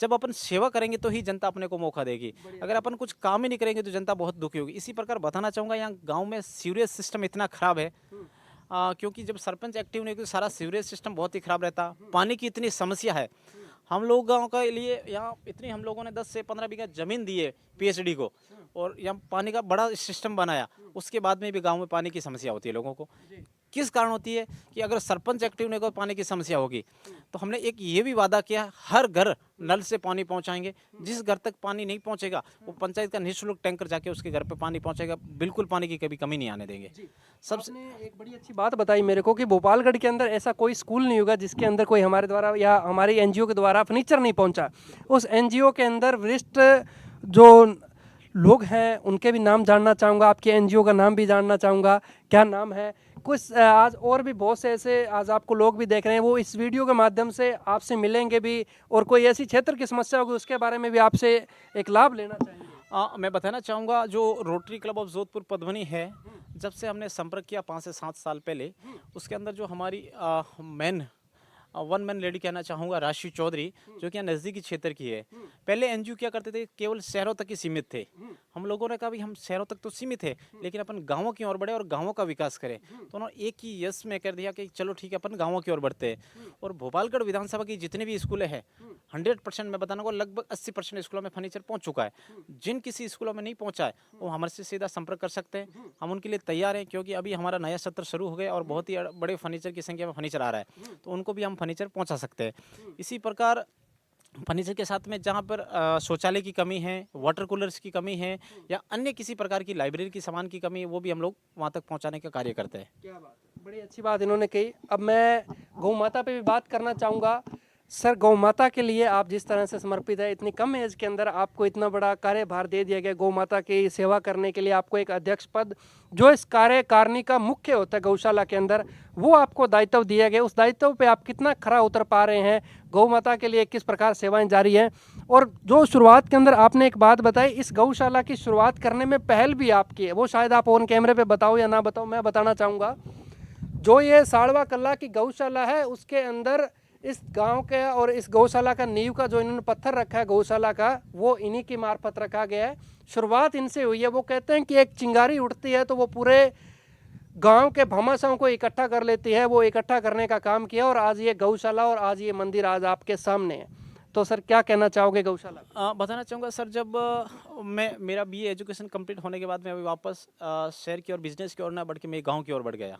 जब अपन सेवा करेंगे तो ही जनता अपने को मौका देगी, अगर अपन कुछ काम ही नहीं करेंगे तो जनता बहुत दुखी होगी। इसी प्रकार बताना चाहूँगा, यहाँ गाँव में सीवरेज सिस्टम इतना खराब है क्योंकि जब सरपंच एक्टिव नहीं होगी तो सारा सीवरेज सिस्टम बहुत ही खराब रहता। पानी की इतनी समस्या है, हम लोग गाँव के लिए यहाँ इतनी, हम लोगों ने 10 से 15 बीघा जमीन दी है पीएचडी को और यहाँ पानी का बड़ा सिस्टम बनाया, उसके बाद में भी गांव में पानी की समस्या होती है लोगों को। किस कारण होती है कि अगर सरपंच एक्टिव नहीं होगा पानी की समस्या होगी। तो हमने एक ये भी वादा किया, हर घर नल से पानी पहुंचाएंगे, जिस घर तक पानी नहीं पहुंचेगा वो पंचायत का निःशुल्क टैंकर जाके उसके घर पे पानी पहुंचेगा, बिल्कुल पानी की कभी कमी नहीं आने देंगे। सबसे आपने एक बड़ी अच्छी बात बताई मेरे को कि भोपालगढ़ के अंदर ऐसा कोई स्कूल नहीं होगा जिसके अंदर कोई हमारे द्वारा या हमारी एनजीओ के द्वारा फर्नीचर नहीं पहुंचा। उस एनजीओ के अंदर वरिष्ठ जो लोग हैं उनके भी नाम जानना चाहूँगा, आपके एनजीओ का नाम भी जानना चाहूँगा, क्या नाम है? कुछ आज और भी बहुत से ऐसे आज आपको लोग भी देख रहे हैं, वो इस वीडियो के माध्यम से आपसे मिलेंगे भी और कोई ऐसी क्षेत्र की समस्या होगी उसके बारे में भी आपसे एक लाभ लेना चाहेंगे। मैं बताना चाहूँगा, जो rotary club of Jodhpur Padmini है, जब से हमने संपर्क किया 5 से 7 साल पहले, उसके अंदर जो हमारी वन मैन लेडी कहना चाहूँगा, राशि चौधरी, जो कि यहाँ नज़दीकी क्षेत्र की है। पहले एनजीओ क्या करते थे, केवल शहरों तक ही सीमित थे। हम लोगों ने कहा भी हम शहरों तक तो सीमित है, लेकिन अपन गाँवों की ओर बढ़े और गाँवों का विकास करें। तो उन्होंने एक ही यस में कर दिया कि चलो ठीक है, अपन गाँवों की ओर बढ़ते हैं। और भोपालगढ़ विधानसभा की जितने भी स्कूलें हैं, 100% मैं बताना को लगभग 80% स्कूलों में फर्नीचर पहुंच चुका है। जिन किसी स्कूलों में नहीं पहुंचा है, वो हमारे से सीधा संपर्क कर सकते हैं, हम उनके लिए तैयार हैं, क्योंकि अभी हमारा नया सत्र शुरू हो गया और बहुत ही बड़े फर्नीचर की संख्या में फर्नीचर आ रहा है, तो उनको भी हम फर्नीचर पहुंचा सकते हैं। इसी प्रकार फर्नीचर के साथ में जहाँ पर शौचालय की कमी है, वाटर कूलर्स की कमी है, या अन्य किसी प्रकार की लाइब्रेरी की सामान की कमी है, वो भी हम लोग वहाँ तक पहुँचाने का कार्य करते हैं। क्या बात है, बड़ी अच्छी बात इन्होंने कही। अब मैं गौ माता पे भी बात करना चाहूँगा। सर, गौ माता के लिए आप जिस तरह से समर्पित है, इतनी कम एज के अंदर आपको इतना बड़ा कार्यभार दे दिया गया गौ माता की सेवा करने के लिए, आपको एक अध्यक्ष पद जो इस कार्यकारिणी का मुख्य होता है गौशाला के अंदर, वो आपको दायित्व दिया गया। उस दायित्व पे आप कितना खरा उतर पा रहे हैं, गौ माता के लिए किस प्रकार सेवाएं जारी हैं। और जो शुरुआत के अंदर आपने एक बात बताई, इस गौशाला की शुरुआत करने में पहल भी आपकी है, वो शायद आप ऑन कैमरे पे बताओ या ना बताओ, मैं बताना चाहूँगा। जो ये साड़वा कला की गौशाला है, उसके अंदर इस गांव के और इस गौशाला का नींव का जो इन्होंने पत्थर रखा है गौशाला का, वो इन्हीं की मार्फत रखा गया है। शुरुआत इनसे हुई है। वो कहते हैं कि एक चिंगारी उठती है तो वो पूरे गांव के भमासाओं को इकट्ठा कर लेती है, वो इकट्ठा करने का काम किया, और आज ये गौशाला और आज ये मंदिर आज आपके सामने है। तो सर, क्या कहना चाहोगे गौशाला? बताना चाहूँगा सर, जब मैं मेरा बीए एजुकेशन कंप्लीट होने के बाद मैं अभी वापस शहर की और बिजनेस की ओर ना बढ़ के मैं गांव की ओर बढ़ गया,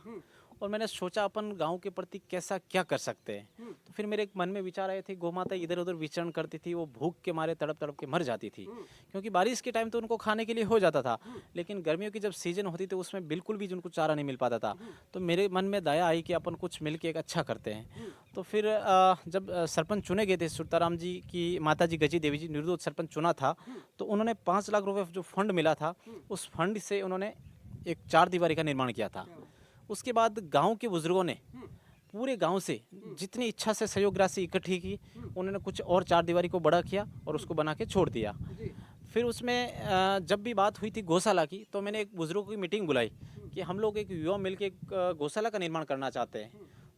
और मैंने सोचा अपन गांव के प्रति कैसा क्या कर सकते हैं। तो फिर मेरे एक मन में विचार आए थे, गौ माता इधर उधर विचरण करती थी, वो भूख के मारे तड़प तड़प के मर जाती थी, क्योंकि बारिश के टाइम तो उनको खाने के लिए हो जाता था, लेकिन गर्मियों की जब सीजन होती तो उसमें बिल्कुल भी उनको चारा नहीं मिल पाता था। तो मेरे मन में दया आई कि अपन कुछ मिल के एक अच्छा करते हैं। तो फिर जब सरपंच चुने गए थे, सुरताराम जी की माता जी गजी देवी जी निर्दोष सरपंच चुना था, तो उन्होंने 5 लाख रुपए जो फंड मिला था, उस फंड से उन्होंने एक 4 दीवारी का निर्माण किया था। उसके बाद गांव के बुजुर्गों ने पूरे गांव से जितनी इच्छा से सहयोग राशि इकट्ठी की, उन्होंने कुछ और 4 दीवारी को बड़ा किया और उसको बना के छोड़ दिया। फिर उसमें जब भी बात हुई थी गौशाला की, तो मैंने एक बुजुर्गों की मीटिंग बुलाई कि हम लोग एक युवा मिल के एक गौशाला का निर्माण करना चाहते हैं।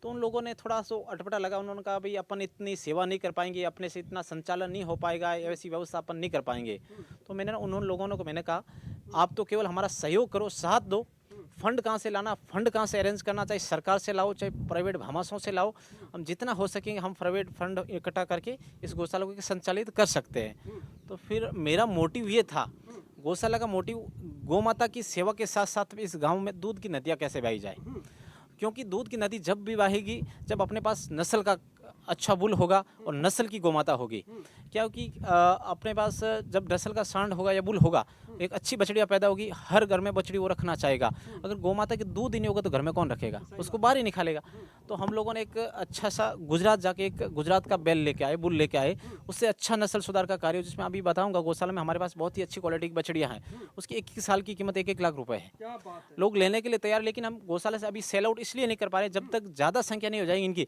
तो उन लोगों ने थोड़ा सा अटपटा लगा, उन्होंने कहा भाई अपन इतनी सेवा नहीं कर पाएंगे, अपने से इतना संचालन नहीं हो पाएगा, ऐसी व्यवस्था अपन नहीं कर पाएंगे। तो मैंने उन लोगों को मैंने कहा, आप तो केवल हमारा सहयोग करो, साथ दो, फंड कहाँ से लाना, फंड कहाँ से अरेंज करना, चाहे सरकार से लाओ चाहे प्राइवेट भामाशों से लाओ, हम जितना हो सकेंगे हम प्राइवेट फंड इकट्ठा करके इस गौशाला को संचालित कर सकते हैं। तो फिर मेरा मोटिव ये था, गौशाला का मोटिव गौ माता की सेवा के साथ साथ इस गांव में दूध की नदियाँ कैसे बहाई जाए, क्योंकि दूध की नदी जब भी बहेगी जब अपने पास नस्ल का अच्छा बुल होगा और नस्ल की गौमाता होगी। क्योंकि अपने पास जब नस्ल का सांड होगा या बुल होगा, एक अच्छी बछड़ियाँ पैदा होगी, हर घर में बछड़ी वो रखना चाहेगा। अगर गौमाता की दूध ही नहीं होगा तो घर में कौन रखेगा, उसको बाहर ही निकालेगा। तो हम लोगों ने एक अच्छा सा गुजरात जाके एक गुजरात का बैल लेके आए, बुल लेके आए, उससे अच्छा नस्ल सुधार का कार्य, जिसमें अभी बताऊंगा गौशाला में हमारे पास बहुत ही अच्छी क्वालिटी की बछड़ियाँ हैं। उसकी 21 साल की कीमत 1-1 लाख रुपए है। लोग लेने के लिए तैयार, लेकिन हम गौशाला से अभी सेल आउट इसलिए नहीं कर पा रहे, जब तक ज़्यादा संख्या नहीं हो जाएगी इनकी,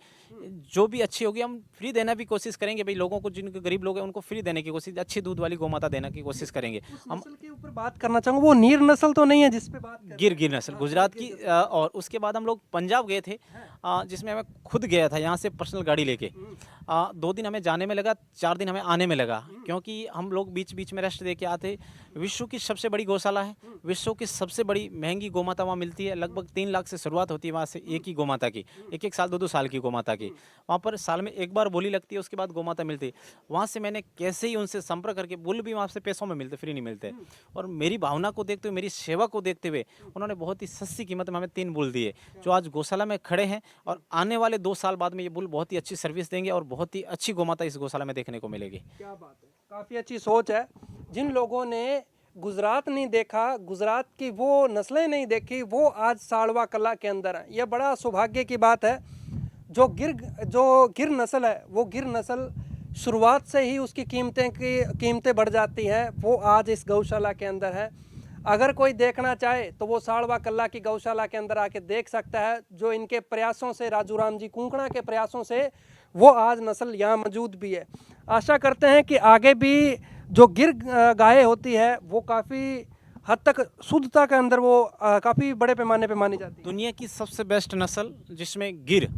जो भी अच्छी होगी हम फ्री देना भी कोशिश करेंगे। भाई लोगों को, जिनके गरीब लोग हैं उनको फ्री देने की कोशिश, अच्छी दूध वाली गौमाता देने की कोशिश करेंगे। हम नस्ल के ऊपर बात करना चाहूँगा, वो नीर नस्ल तो नहीं है जिस पे बात कर रहे हैं? गिर नस्ल गुजरात की। और उसके बाद हम लोग पंजाब गए थे, जिसमें मैं खुद गया था यहाँ से पर्सनल गाड़ी लेके। 2 दिन हमें जाने में लगा, 4 दिन हमें आने में लगा, क्योंकि हम लोग बीच बीच में रेस्ट दे के आते। विश्व की सबसे बड़ी गौशाला है, विश्व की सबसे बड़ी महंगी गौमाता वहाँ मिलती है। लगभग 3 लाख से शुरुआत होती है वहाँ से, एक ही गौमाता की, 1-1 साल 2-2 साल की गौमाता की। वहाँ पर साल में एक बार बोली लगती है, उसके बाद गौमाता मिलती है। वहाँ से मैंने कैसे ही उनसे संपर्क करके, बुल भी वहाँ से पैसों में मिलते, फ्री नहीं मिलते। और मेरी भावना को देखते हुए, मेरी सेवा को देखते हुए उन्होंने बहुत ही सस्ती कीमत में हमें 3 बुल दिए, जो आज गौशाला में खड़े हैं। और आने वाले 2 साल बाद में ये बुल बहुत ही अच्छी सर्विस देंगे और बहुत ही अच्छी गौमाता इस गौशाला में देखने को मिलेगी। क्या बात है, काफ़ी अच्छी सोच है। जिन लोगों ने गुजरात नहीं देखा, गुजरात की वो नस्लें नहीं देखी, वो आज साड़वा कला के अंदर है। यह बड़ा सौभाग्य की बात है। जो गिर नस्ल है, वो गिर नस्ल शुरुआत से ही उसकी कीमतें बढ़ जाती हैं, वो आज इस गौशाला के अंदर है। अगर कोई देखना चाहे तो वो साड़वा कला की गौशाला के अंदर आके देख सकता है। जो इनके प्रयासों से, राजूराम जी कुंकणा के प्रयासों से, वो आज नस्ल यहाँ मौजूद भी है। आशा करते हैं कि आगे भी जो गिर गाय होती है वो काफ़ी हद तक शुद्धता के अंदर वो काफ़ी बड़े पैमाने पे मानी जाती है। दुनिया की सबसे बेस्ट नस्ल जिसमें गिर,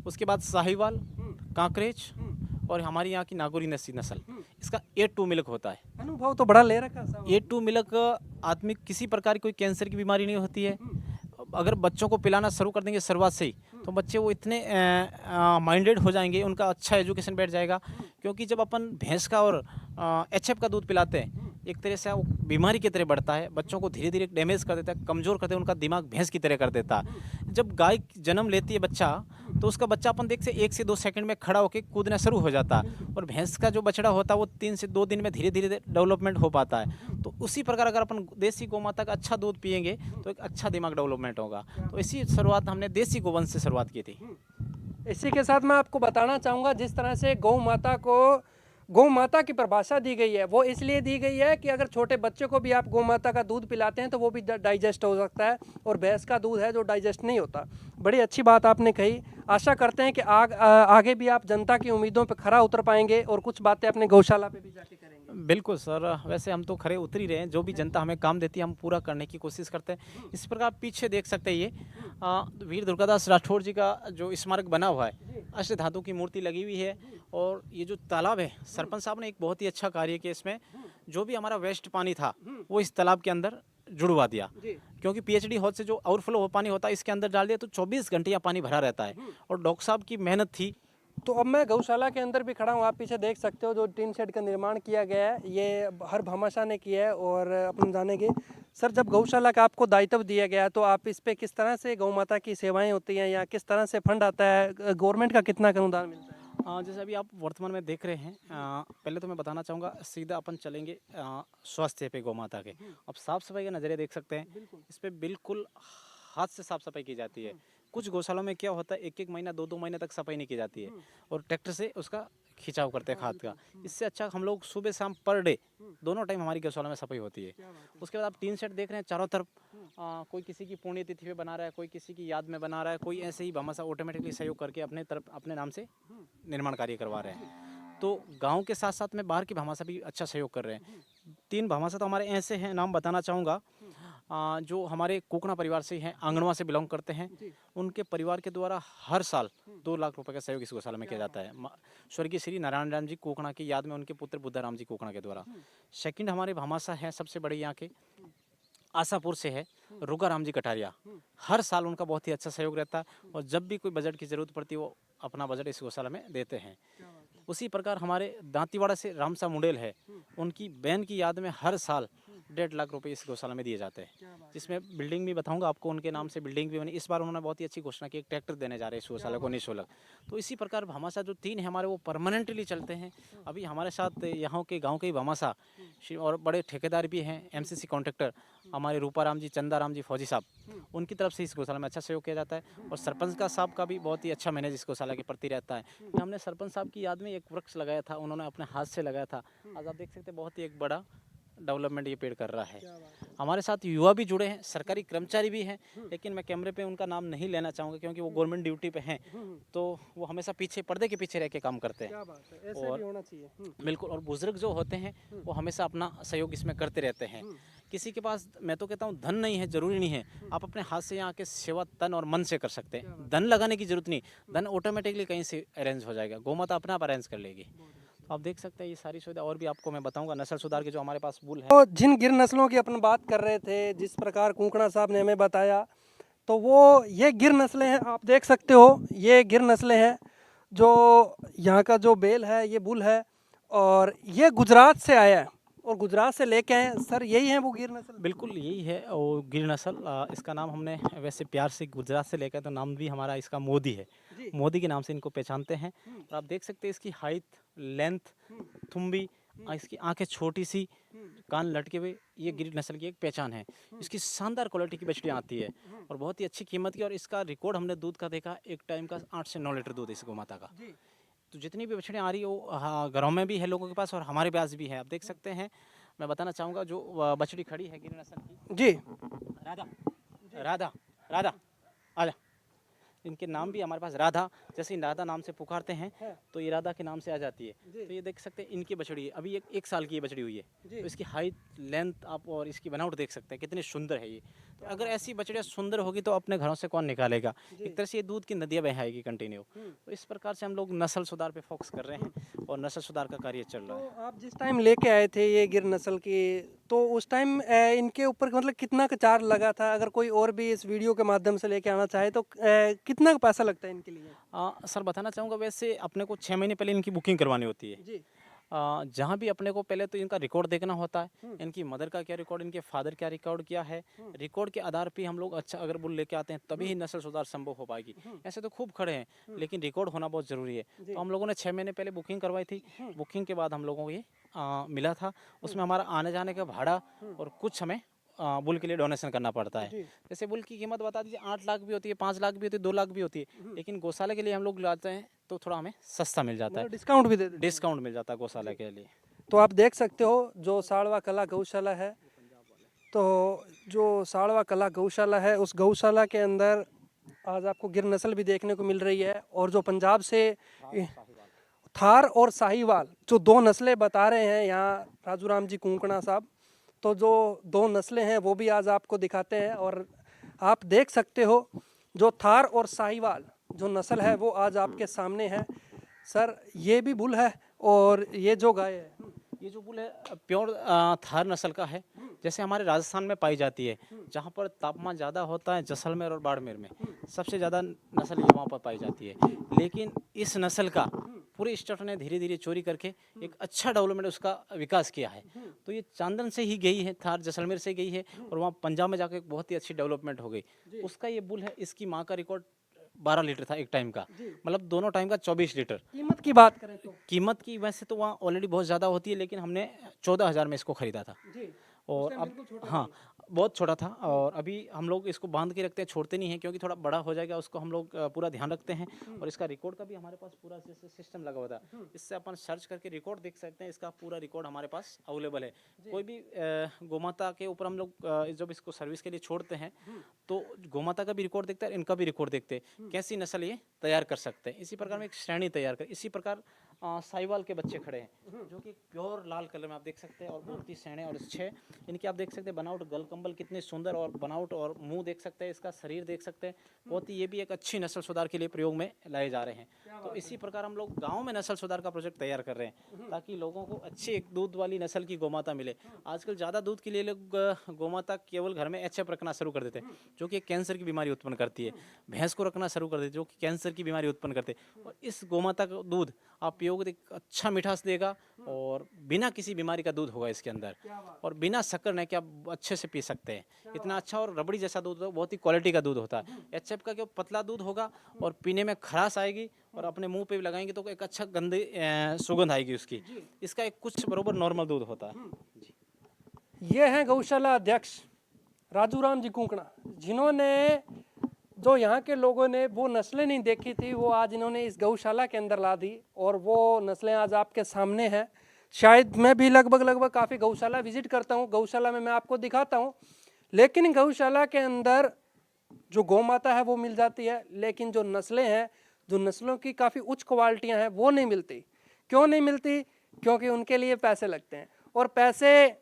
उसके बाद साहिवाल, कांकरेज और हमारी यहाँ की नागौरी नस्ली नस्ल, इसका A2 मिल्क होता है। अनुभव तो बड़ा ले रखा साहब। A2 मिल्क आदमी किसी प्रकार की कोई कैंसर की बीमारी नहीं होती है। अगर बच्चों को पिलाना शुरू कर देंगे शुरुआत से ही, तो बच्चे वो इतने माइंडेड हो जाएंगे, उनका अच्छा एजुकेशन बैठ जाएगा। क्योंकि जब अपन भैंस का और HF का दूध पिलाते हैं, एक तरह से वो बीमारी की तरह बढ़ता है, बच्चों को धीरे धीरे डैमेज कर देता है, कमज़ोर कर देता है, उनका दिमाग भैंस की तरह कर देता है। जब गाय जन्म लेती है बच्चा, तो उसका बच्चा अपन देखते 1 से 2 सेकंड में खड़ा होकर कूदना शुरू हो जाता है, और भैंस का जो बछड़ा होता है वो 3 से 2 दिन में धीरे धीरे डेवलपमेंट हो पाता है। तो उसी प्रकार अगर अपन देसी गौमाता का अच्छा दूध पिएंगे तो एक अच्छा दिमाग डेवलपमेंट होगा। तो इसी शुरुआत हमने देसी गोवंश से शुरुआत की थी। इसी के साथ मैं आपको बताना चाहूँगा, जिस तरह से गौ माता की परिभाषा दी गई है, वो इसलिए दी गई है कि अगर छोटे बच्चे को भी आप गौ माता का दूध पिलाते हैं तो वो भी डाइजेस्ट हो सकता है, और भैंस का दूध है जो डाइजेस्ट नहीं होता। बड़ी अच्छी बात आपने कही। आशा करते हैं कि आगे भी आप जनता की उम्मीदों पर खरा उतर पाएंगे और कुछ बातें अपने गौशाला पे भी जाके करेंगे। बिल्कुल सर, वैसे हम तो खरे उतर ही रहे हैं। जो भी जनता हमें काम देती है हम पूरा करने की कोशिश करते हैं। इस प्रकार आप पीछे देख सकते हैं, ये वीर दुर्गादास राठौर जी का जो स्मारक बना हुआ है, अष्ट धातु की मूर्ति लगी हुई है। और ये जो तालाब है, सरपंच साहब ने एक बहुत ही अच्छा कार्य किया। इसमें जो भी हमारा वेस्ट पानी था वो इस तालाब के अंदर जुड़वा दिया, क्योंकि PhD हॉल से जो ओवरफ्लो हो पानी होता है इसके अंदर डाल दिया, तो 24 घंटे यहाँ पानी भरा रहता है। और डॉक्टर साहब की मेहनत थी। तो अब मैं गौशाला के अंदर भी खड़ा हूँ। आप पीछे देख सकते हो जो टीन शेड का निर्माण किया गया है, ये हर भामाशाह ने किया है। और अपन जानेंगे सर, जब गौशाला का आपको दायित्व दिया गया तो आप इस पे किस तरह से गौ माता की सेवाएं होती हैं, या किस तरह से फंड आता है, गवर्नमेंट का कितना अनुदान मिलता है? जैसे अभी आप वर्तमान में देख रहे हैं, पहले तो मैं बताना चाहूँगा, सीधा अपन चलेंगे स्वास्थ्य पे गौ माता के। अब साफ़ सफाई का नज़रिया देख सकते हैं, इस पर बिल्कुल हाथ से साफ सफाई की जाती है। कुछ गौशालों में क्या होता है, 1-1 महीना 2-2 महीने तक सफाई नहीं की जाती है, और ट्रैक्टर से उसका खिंचाव करते हैं खाद का। इससे अच्छा हम लोग सुबह शाम पर डे दोनों टाइम हमारी गौशाला में सफाई होती है। उसके बाद आप टीन शेड देख रहे हैं चारों तरफ, कोई किसी की पुण्यतिथि पे बना रहा है, कोई किसी की याद में बना रहा है, कोई ऐसे ही भामाशाह ऑटोमेटिकली सहयोग करके अपने तरफ अपने नाम से निर्माण कार्य करवा रहे हैं। तो गांव के साथ साथ में बाहर की भामाशाह भी अच्छा सहयोग कर रहे हैं। 3 भामाशाह तो हमारे ऐसे हैं, नाम बताना चाहूँगा, जो हमारे कोकणा परिवार से हैं, आंगनवा से बिलोंग करते हैं। उनके परिवार के द्वारा हर साल 2 लाख रुपए का सहयोग इस गौशाला में किया जाता है, स्वर्गीय श्री नारायण राम जी कोकणा की याद में, उनके पुत्र बुद्धाराम जी कोकणा के द्वारा। सेकंड हमारे भामाशाह हैं सबसे बड़े यहाँ के, आशापुर से है, रुगा राम जी कटारिया। हर साल उनका बहुत ही अच्छा सहयोग रहता है, और जब भी कोई बजट की जरूरत पड़ती है वो अपना बजट इस गौशाला में देते हैं। उसी प्रकार हमारे दांतीवाड़ा से रामसा मुंडेल है, उनकी बहन की याद में हर साल 1.5 लाख रुपए इस गौशाला में दिए जाते हैं, जिसमें बिल्डिंग भी बताऊंगा आपको, उनके नाम से बिल्डिंग भी बनी। इस बार उन्होंने बहुत ही अच्छी घोषणा की, एक ट्रैक्टर देने जा रहे हैं इस गौशाला को निःशुल्क। तो इसी प्रकार भामाशाह जो 3 है हमारे, वो परमानेंटली चलते हैं। अभी हमारे साथ यहाँ के गाँव के ही भामाशाह और बड़े ठेकेदार भी हैं, MCC कॉन्ट्रैक्टर हमारे रूपाराम जी, चंदाराम जी फौजी साहब, उनकी तरफ से इस गौशाला में अच्छा सहयोग किया जाता है। और सरपंच का साहब का भी बहुत ही अच्छा मैनेज इस गौशाला के प्रति रहता है। हमने सरपंच साहब की याद में एक वृक्ष लगाया था, उन्होंने अपने हाथ से लगाया था। आज आप देख सकते हैं बहुत ही एक बड़ा डेवलपमेंट ये पेड़ कर रहा है। हमारे साथ युवा भी जुड़े हैं, सरकारी कर्मचारी भी हैं, लेकिन मैं कैमरे पे उनका नाम नहीं लेना चाहूँगा क्योंकि वो गवर्नमेंट ड्यूटी पे हैं, तो वो हमेशा पीछे पर्दे के पीछे रह के काम करते हैं। क्या बात है, ऐसे भी होना चाहिए। बिल्कुल। और बुजुर्ग जो होते हैं वो हमेशा अपना सहयोग इसमें करते रहते हैं। किसी के पास, मैं तो कहता हूँ, धन नहीं है, जरूरी नहीं है, आप अपने हाथ से यहाँ के सेवा तन और मन से कर सकते हैं। धन लगाने की जरूरत नहीं, धन ऑटोमेटिकली कहीं से अरेंज हो जाएगा, गौमाता अपने आप अरेंज कर लेगी। तो आप देख सकते हैं ये सारी सुविधा, और भी आपको मैं बताऊंगा नस्ल सुधार के जो हमारे पास बुल है। तो जिन गिर नस्लों की अपन बात कर रहे थे, जिस प्रकार कुंकणा साहब ने हमें बताया, तो वो ये गिर नस्लें हैं। आप देख सकते हो ये गिर नस्लें हैं। जो यहाँ का जो बेल है ये बुल है, और ये गुजरात से आया है, और गुजरात से लेके आए हैं। सर यही है वो गिर नस्ल? बिल्कुल यही है वो गिर नस्ल। इसका नाम हमने वैसे प्यार से गुजरात से लेकर, तो नाम भी हमारा इसका मोदी है, मोदी के नाम से इनको पहचानते हैं। और आप देख सकते हैं इसकी हाइट, लेंथ, थुम्बी, इसकी आंखें छोटी सी, कान लटके हुए, ये गिर नस्ल की एक पहचान है। इसकी शानदार क्वालिटी की बछड़ियाँ आती है और बहुत ही अच्छी कीमत की। और इसका रिकॉर्ड हमने दूध का देखा, एक टाइम का 8 से 9 लीटर दूध है इस गौमाता का। तो जितनी भी बछड़ियाँ आ रही है वो घरों में भी है लोगों के पास, और हमारे पास भी है। आप देख सकते हैं, मैं बताना चाहूँगा जो बछड़ी खड़ी है गिर नस्ल की, जी राधा राधा राधा, आजा। इनके नाम भी हमारे पास राधा, जैसे राधा नाम से पुकारते हैं तो ये राधा के नाम से आ जाती है। तो ये देख सकते हैं इनकी बछड़ी है, अभी एक साल की ये बछड़ी हुई है। तो इसकी हाइट, लेंथ आप और इसकी बनावट देख सकते हैं कितनी सुंदर है ये। तो अगर ऐसी बछड़ियाँ सुंदर होगी तो अपने घरों से कौन निकालेगा। एक तरह से ये दूध की नदियाँ बहाएगी कंटिन्यू। तो इस प्रकार से हम लोग नस्ल सुधार पे फोकस कर रहे हैं और नस्ल सुधार का कार्य चल रहा है। तो आप जिस टाइम लेके आए थे ये गिर नस्ल की, तो उस टाइम इनके ऊपर मतलब कितना का चार्ज लगा था? अगर कोई और भी इस वीडियो के माध्यम से लेके आना चाहे तो कितना का पैसा लगता है इनके लिए? सर बताना चाहूँगा, वैसे अपने को 6 महीने पहले इनकी बुकिंग करवानी होती है। जी। जहाँ भी अपने को पहले तो इनका रिकॉर्ड देखना होता है, इनकी मदर का क्या रिकॉर्ड, इनके फादर क्या रिकॉर्ड किया है। रिकॉर्ड के आधार पे हम लोग अच्छा अगर बुल लेके आते हैं तभी ही नस्ल सुधार संभव हो पाएगी। ऐसे तो खूब खड़े हैं लेकिन रिकॉर्ड होना बहुत ज़रूरी है। तो हम लोगों ने 6 महीने पहले बुकिंग करवाई थी। बुकिंग के बाद हम लोगों को ये मिला था। उसमें हमारा आने जाने का भाड़ा और कुछ हमें बुल के लिए डोनेशन करना पड़ता है। जैसे बुल की कीमत बता दीजिए 8 लाख भी होती है, 5 लाख भी होती है, 2 लाख भी होती है। लेकिन गौशाला के लिए हम लोग लाते हैं तो थोड़ा हमें सस्ता मिल जाता है, डिस्काउंट भी दे देते हैं। डिस्काउंट मिल जाता है गौशाला के लिए। तो आप देख सकते हो जो साड़वा कला गौशाला है, तो जो साड़वा कला गौशाला है उस गौशाला के अंदर आज आपको गिर नस्ल भी देखने को मिल रही है। और जो पंजाब से थार और साहिवाल जो दो नस्लें बता रहे हैं यहाँ राजू राम जी कुंकणा साहब, तो जो दो नस्लें हैं वो भी आज आपको दिखाते हैं। और आप देख सकते हो जो थार और साहिवाल जो नस्ल है वो आज आपके सामने है। सर ये भी बुल है और ये जो गाय है, ये जो बुल है प्योर थार नस्ल का है, जैसे हमारे राजस्थान में पाई जाती है, जहाँ पर तापमान ज़्यादा होता है, जैसलमेर और बाड़मेर में सबसे ज़्यादा नस्ल ये वहाँ पर पाई जाती है। लेकिन इस नस्ल का पूरे स्टेट ने धीरे धीरे चोरी करके एक अच्छा डेवलपमेंट उसका विकास किया है। तो ये चांदन से ही गई है, थार जैसलमेर से गई है और वहाँ पंजाब में जाकर बहुत ही अच्छी डेवलपमेंट हो गई। उसका ये बुल है, इसकी माँ का रिकॉर्ड 12 लीटर था एक टाइम का, मतलब दोनों टाइम का 24 लीटर। कीमत की बात करें तो कीमत की वैसे तो वहाँ ऑलरेडी बहुत ज़्यादा होती है, लेकिन हमने 14,000 में इसको खरीदा था। जी, और अब हाँ बहुत छोटा था और अभी हम लोग इसको बांध के रखते हैं, छोड़ते नहीं हैं, क्योंकि थोड़ा बड़ा हो जाएगा उसको हम लोग पूरा ध्यान रखते हैं। और इसका रिकॉर्ड का भी हमारे पास पूरा सिस्टम लगा हुआ था, इससे अपन सर्च करके रिकॉर्ड देख सकते हैं। इसका पूरा रिकॉर्ड हमारे पास अवेलेबल है। कोई भी गोमाता के ऊपर हम लोग जब इसको सर्विस के लिए छोड़ते हैं तो गोमाता का भी रिकॉर्ड देखते हैं, इनका भी रिकॉर्ड देखते हैं, कैसी नस्ल ये तैयार कर सकते हैं। इसी प्रकार में एक श्रेणी तैयार कर, इसी प्रकार साहिवाल के बच्चे खड़े हैं जो कि प्योर लाल कलर में आप देख सकते हैं और बहुत ही सैने और अच्छे। इनकी आप देख सकते हैं बनावट, गल कंबल कितने सुंदर और बनावट, और मुंह देख सकते हैं, इसका शरीर देख सकते हैं। बहुत ही ये भी एक अच्छी नस्ल सुधार के लिए प्रयोग में लाए जा रहे हैं। तो इसी प्रकार हम लोग गाँव में नस्ल सुधार का प्रोजेक्ट तैयार कर रहे हैं ताकि लोगों को अच्छी एक दूध वाली नस्ल की गोमाता मिले। आजकल ज़्यादा दूध के लिए लोग गोमाता केवल घर में HF रखना शुरू कर देते हैं, जो कि कैंसर की बीमारी उत्पन्न करती है। भैंस को रखना शुरू कर देते जो कि कैंसर की बीमारी उत्पन्न करते हैं। और इस गोमाता का दूध आप पियोगे तो अच्छा मिठास देगा और बिना किसी बीमारी का दूध होगा इसके अंदर, और बिना शक्कर नहीं कि आप अच्छे से पी सकते हैं। इतना अच्छा और रबड़ी जैसा दूध, बहुत ही क्वालिटी का दूध होता है। HF का क्या पतला दूध होगा और पीने में खराश आएगी और अपने मुंह पे भी लगाएंगे तो एक अच्छा गंदे सुगंध आएगी उसकी। इसका एक कुछ बरोबर नॉर्मल दूध होता है जी। ये हैं गौशाला अध्यक्ष राजू राम जी कुंकणा, जिन्होंने जो यहाँ के लोगों ने वो नस्लें नहीं देखी थी वो आज इन्होंने इस गौशाला के अंदर ला दी और वो नस्लें आज आपके सामने हैं। शायद मैं भी लगभग काफ़ी गौशाला विजिट करता हूँ, गौशाला में मैं आपको दिखाता हूँ, लेकिन गौशाला के अंदर जो गौ माता है वो मिल जाती है, लेकिन जो नस्लें हैं, जो नस्लों की काफ़ी उच्च क्वालिटियाँ हैं वो नहीं मिलती। क्यों नहीं मिलती? क्योंकि उनके लिए पैसे लगते हैं, और पैसे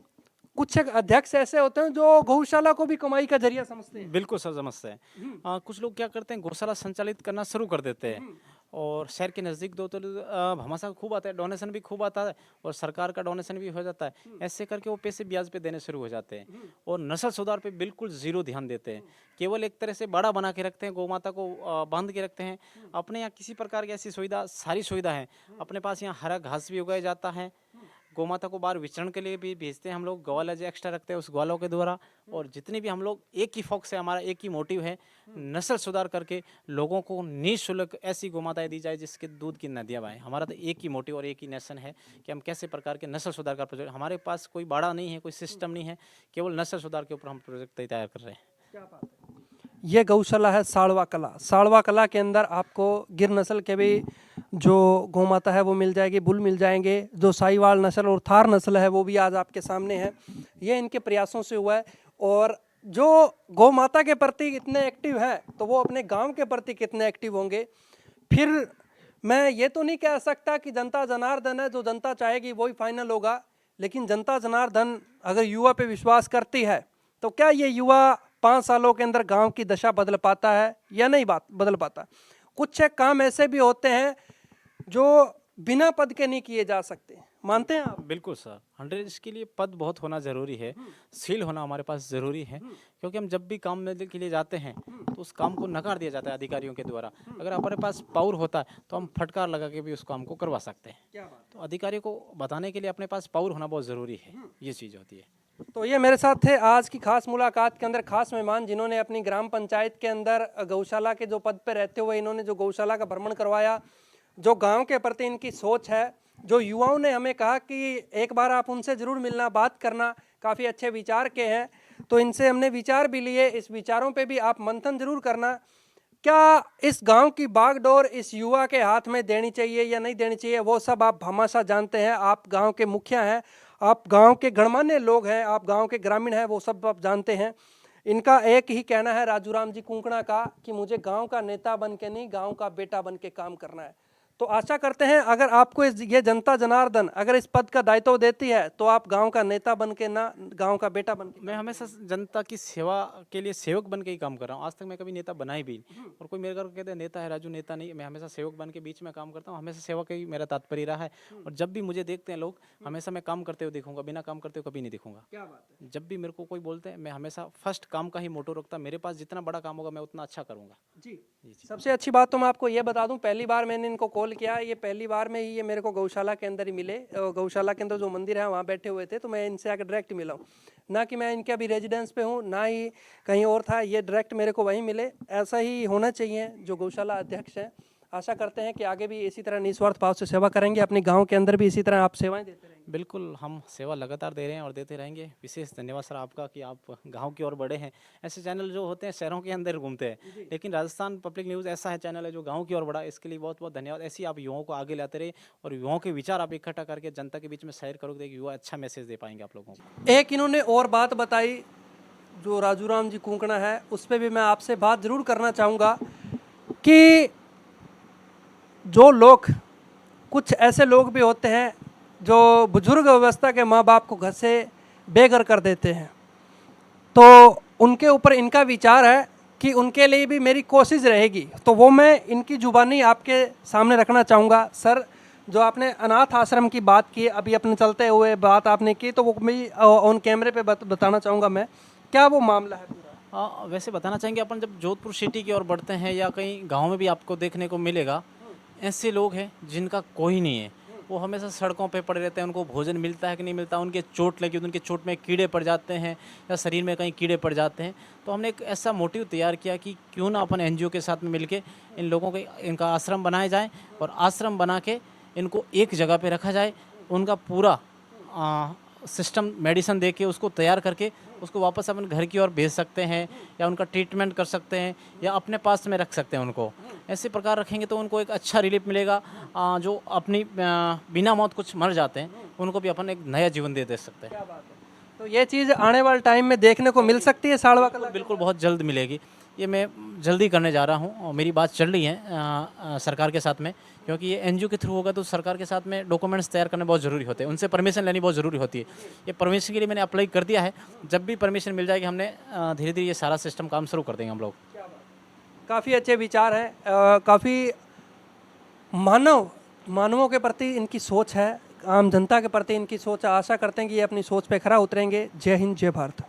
कुछ एक अध्यक्ष ऐसे होते हैं जो गौशाला को भी कमाई का जरिया समझते हैं। बिल्कुल सर, समझते हैं। कुछ लोग क्या करते हैं, गौशाला संचालित करना शुरू कर देते हैं और शहर के नज़दीक दो तो भमासा खूब आता है, डोनेशन भी खूब आता है और सरकार का डोनेशन भी हो जाता है। ऐसे करके वो पैसे ब्याज पे देने शुरू हो जाते हैं और नस्ल सुधार पे बिल्कुल ज़ीरो ध्यान देते हैं। केवल एक तरह से बड़ा बना के रखते हैं, गौ माता को बांध के रखते हैं। अपने यहाँ किसी प्रकार की ऐसी सुविधा, सारी सुविधा है अपने पास। यहाँ हरा घास भी उगाया जाता है, गौ माता को बाहर विचरण के लिए भी भेजते हैं हम लोग, गौवाला जो एक्स्ट्रा रखते हैं उस ग्वालों के द्वारा। और जितने भी हम लोग, एक ही फोकस है हमारा, एक ही मोटिव है, नस्ल सुधार करके लोगों को निःशुल्क ऐसी गौ माताएं दी जाए जिसके दूध की नदियाँ बहें। हमारा तो एक ही मोटिव और एक ही नेशन है कि हम कैसे प्रकार के नस्ल सुधार का प्रोजेक्ट, हमारे पास कोई बाड़ा नहीं है, कोई सिस्टम नहीं है, केवल नस्ल सुधार के ऊपर हम प्रोजेक्ट तैयार कर रहे हैं। क्या बात है। ये गौशाला है साड़वा कला। साड़वा कला के अंदर आपको गिर नस्ल के भी जो गौ माता है वो मिल जाएगी, बुल मिल जाएंगे। जो साहिवाल नस्ल और थार नस्ल है वो भी आज आपके सामने है। ये इनके प्रयासों से हुआ है और जो गौ माता के प्रति इतने एक्टिव हैं तो वो अपने गांव के प्रति कितने एक्टिव होंगे। फिर मैं ये तो नहीं कह सकता कि जनता जनार्दन है, जो जनता चाहेगी वही फाइनल होगा, लेकिन जनता जनार्दन अगर युवा पे विश्वास करती है तो क्या ये युवा 5 सालों के अंदर गांव की दशा बदल पाता है या नहीं बदल पाता। कुछ एक काम ऐसे भी होते हैं जो बिना पद के नहीं किए जा सकते, मानते हैं आप? बिल्कुल सर, 100 इसके लिए पद बहुत होना ज़रूरी है, सील होना हमारे पास ज़रूरी है, क्योंकि हम जब भी काम में के लिए जाते हैं तो उस काम को नकार दिया जाता है अधिकारियों के द्वारा। अगर हमारे पास पावर होता है तो हम फटकार लगा के भी उस काम को करवा सकते हैं। क्या बात तो अधिकारियों को बताने के लिए अपने पास पावर होना बहुत ज़रूरी है, ये चीज़ होती है। तो ये मेरे साथ थे आज की खास मुलाकात के अंदर खास मेहमान, जिन्होंने अपनी ग्राम पंचायत के अंदर गौशाला के जो पद पे रहते हुए इन्होंने जो गौशाला का भ्रमण करवाया, जो गांव के प्रति इनकी सोच है, जो युवाओं ने हमें कहा कि एक बार आप उनसे ज़रूर मिलना, बात करना, काफ़ी अच्छे विचार के हैं, तो इनसे हमने विचार भी लिए। इस विचारों पे भी आप मंथन जरूर करना, क्या इस गांव की बागडोर इस युवा के हाथ में देनी चाहिए या नहीं देनी चाहिए, वो सब आप हमेशा जानते हैं। आप गांव के मुखिया हैं, आप गांव के गणमान्य लोग हैं, आप गांव के ग्रामीण हैं, वो सब आप जानते हैं। इनका एक ही कहना है राजूराम जी कुंकणा का कि मुझे गांव का नेता बन के नहीं, गांव का बेटा बन के काम करना है। तो आशा करते हैं अगर आपको ये जनता जनार्दन अगर इस पद का दायित्व देती है तो आप गांव का नेता बन के ना, गांव का बेटा बन के। मैं हमेशा जनता की सेवा के लिए सेवक बन के ही काम कर रहा हूँ। आज तक मैं कभी नेता बना ही भी नहीं। और कोई मेरे घर कहते हैं नेता है राजू, नेता नहीं। मैं हमेशा सेवक बन के बीच में काम करता हूँ। हमेशा सेवा का ही मेरा तात्पर्य रहा है। और जब भी मुझे देखते हैं लोग, हमेशा मैं काम करते हुए देखूंगा, बिना काम करते हुए कभी नहीं देखूंगा। क्या बात है। जब भी मेरे को कोई बोलते हैं, मैं हमेशा फर्स्ट काम का ही मोटो रखता। मेरे पास जितना बड़ा काम होगा मैं उतना अच्छा करूंगा। जी, सबसे अच्छी बात तो मैं आपको ये बता दूं, पहली बार मैंने इनको कॉल किया, ये पहली बार में ही ये मेरे को गौशाला के अंदर ही मिले। गौशाला के अंदर जो मंदिर है वहाँ बैठे हुए थे, तो मैं इनसे आकर डायरेक्ट मिला हूँ। ना कि मैं इनके अभी रेजिडेंस पे हूँ, ना ही कहीं और था, ये डायरेक्ट मेरे को वहीं मिले। ऐसा ही होना चाहिए जो गौशाला अध्यक्ष हैं। आशा करते हैं कि आगे भी इसी तरह निस्वार्थ भाव से सेवा करेंगे, अपने गाँव के अंदर भी इसी तरह आप सेवाएँ देते रहेंगे। बिल्कुल, हम सेवा लगातार दे रहे हैं और देते रहेंगे। विशेष धन्यवाद सर आपका कि आप गांव की ओर बढ़े हैं। ऐसे चैनल जो होते हैं शहरों के अंदर घूमते हैं, लेकिन राजस्थान पब्लिक न्यूज़ ऐसा है चैनल है जो गांव की ओर बढ़ा। इसके लिए बहुत बहुत धन्यवाद। ऐसे ही आप युवाओं को आगे लाते रहे और युवाओं के विचार आप इकट्ठा करके जनता के बीच में शेयर करोगे तो युवा अच्छा मैसेज दे पाएंगे आप लोगों को। एक इन्होंने और बात बताई जो राजूराम जी कुंकणा है, उस पर भी मैं आपसे बात ज़रूर करना चाहूँगा कि जो लोग, कुछ ऐसे लोग भी होते हैं जो बुजुर्ग अवस्था के माँ बाप को घर से बेघर कर देते हैं, तो उनके ऊपर इनका विचार है कि उनके लिए भी मेरी कोशिश रहेगी, तो वो मैं इनकी जुबानी आपके सामने रखना चाहूँगा। सर, जो आपने अनाथ आश्रम की बात की, अभी अपने चलते हुए बात आपने की, तो वो मैं ऑन कैमरे पे बताना चाहूँगा मैं, क्या वो मामला है पूरा? वैसे बताना चाहेंगे, अपन जब जोधपुर सिटी की ओर बढ़ते हैं या कहीं गाँव में भी आपको देखने को मिलेगा, ऐसे लोग हैं जिनका कोई नहीं है। वो हमेशा सड़कों पे पड़े रहते हैं। उनको भोजन मिलता है कि नहीं मिलता, उनके चोट लगी, उनके चोट में कीड़े पड़ जाते हैं या शरीर में कहीं कीड़े पड़ जाते हैं। तो हमने एक ऐसा मोटिव तैयार किया कि क्यों ना अपन एनजीओ के साथ में मिलके इन लोगों के इनका आश्रम बनाया जाए और आश्रम बना के इनको एक जगह पे रखा जाए। उनका पूरा सिस्टम मेडिसिन दे के उसको तैयार करके उसको वापस अपन घर की ओर भेज सकते हैं या उनका ट्रीटमेंट कर सकते हैं या अपने पास में रख सकते हैं उनको। ऐसे प्रकार रखेंगे तो उनको एक अच्छा रिलीफ मिलेगा। जो अपनी बिना मौत कुछ मर जाते हैं उनको भी अपन एक नया जीवन दे सकते हैं। क्या बात है। तो ये चीज़ आने वाले टाइम में देखने को मिल सकती है साड़वा कला? बिल्कुल, बहुत जल्द मिलेगी। ये मैं जल्दी करने जा रहा हूँ और मेरी बात चल रही है सरकार के साथ में, क्योंकि ये एनजीओ के थ्रू होगा तो सरकार के साथ में डॉक्यूमेंट्स तैयार करने बहुत ज़रूरी होते हैं, उनसे परमिशन लेनी बहुत ज़रूरी होती है। ये परमिशन के लिए मैंने अप्लाई कर दिया है। जब भी परमिशन मिल जाएगी हमने धीरे धीरे ये सारा सिस्टम काम शुरू कर देंगे हम लोग। काफ़ी अच्छे विचार हैं, काफ़ी मानवों के प्रति इनकी सोच है, आम जनता के प्रति इनकी सोच है। आशा करते हैं कि ये अपनी सोच पे खरा उतरेंगे। जय हिंद, जय भारत।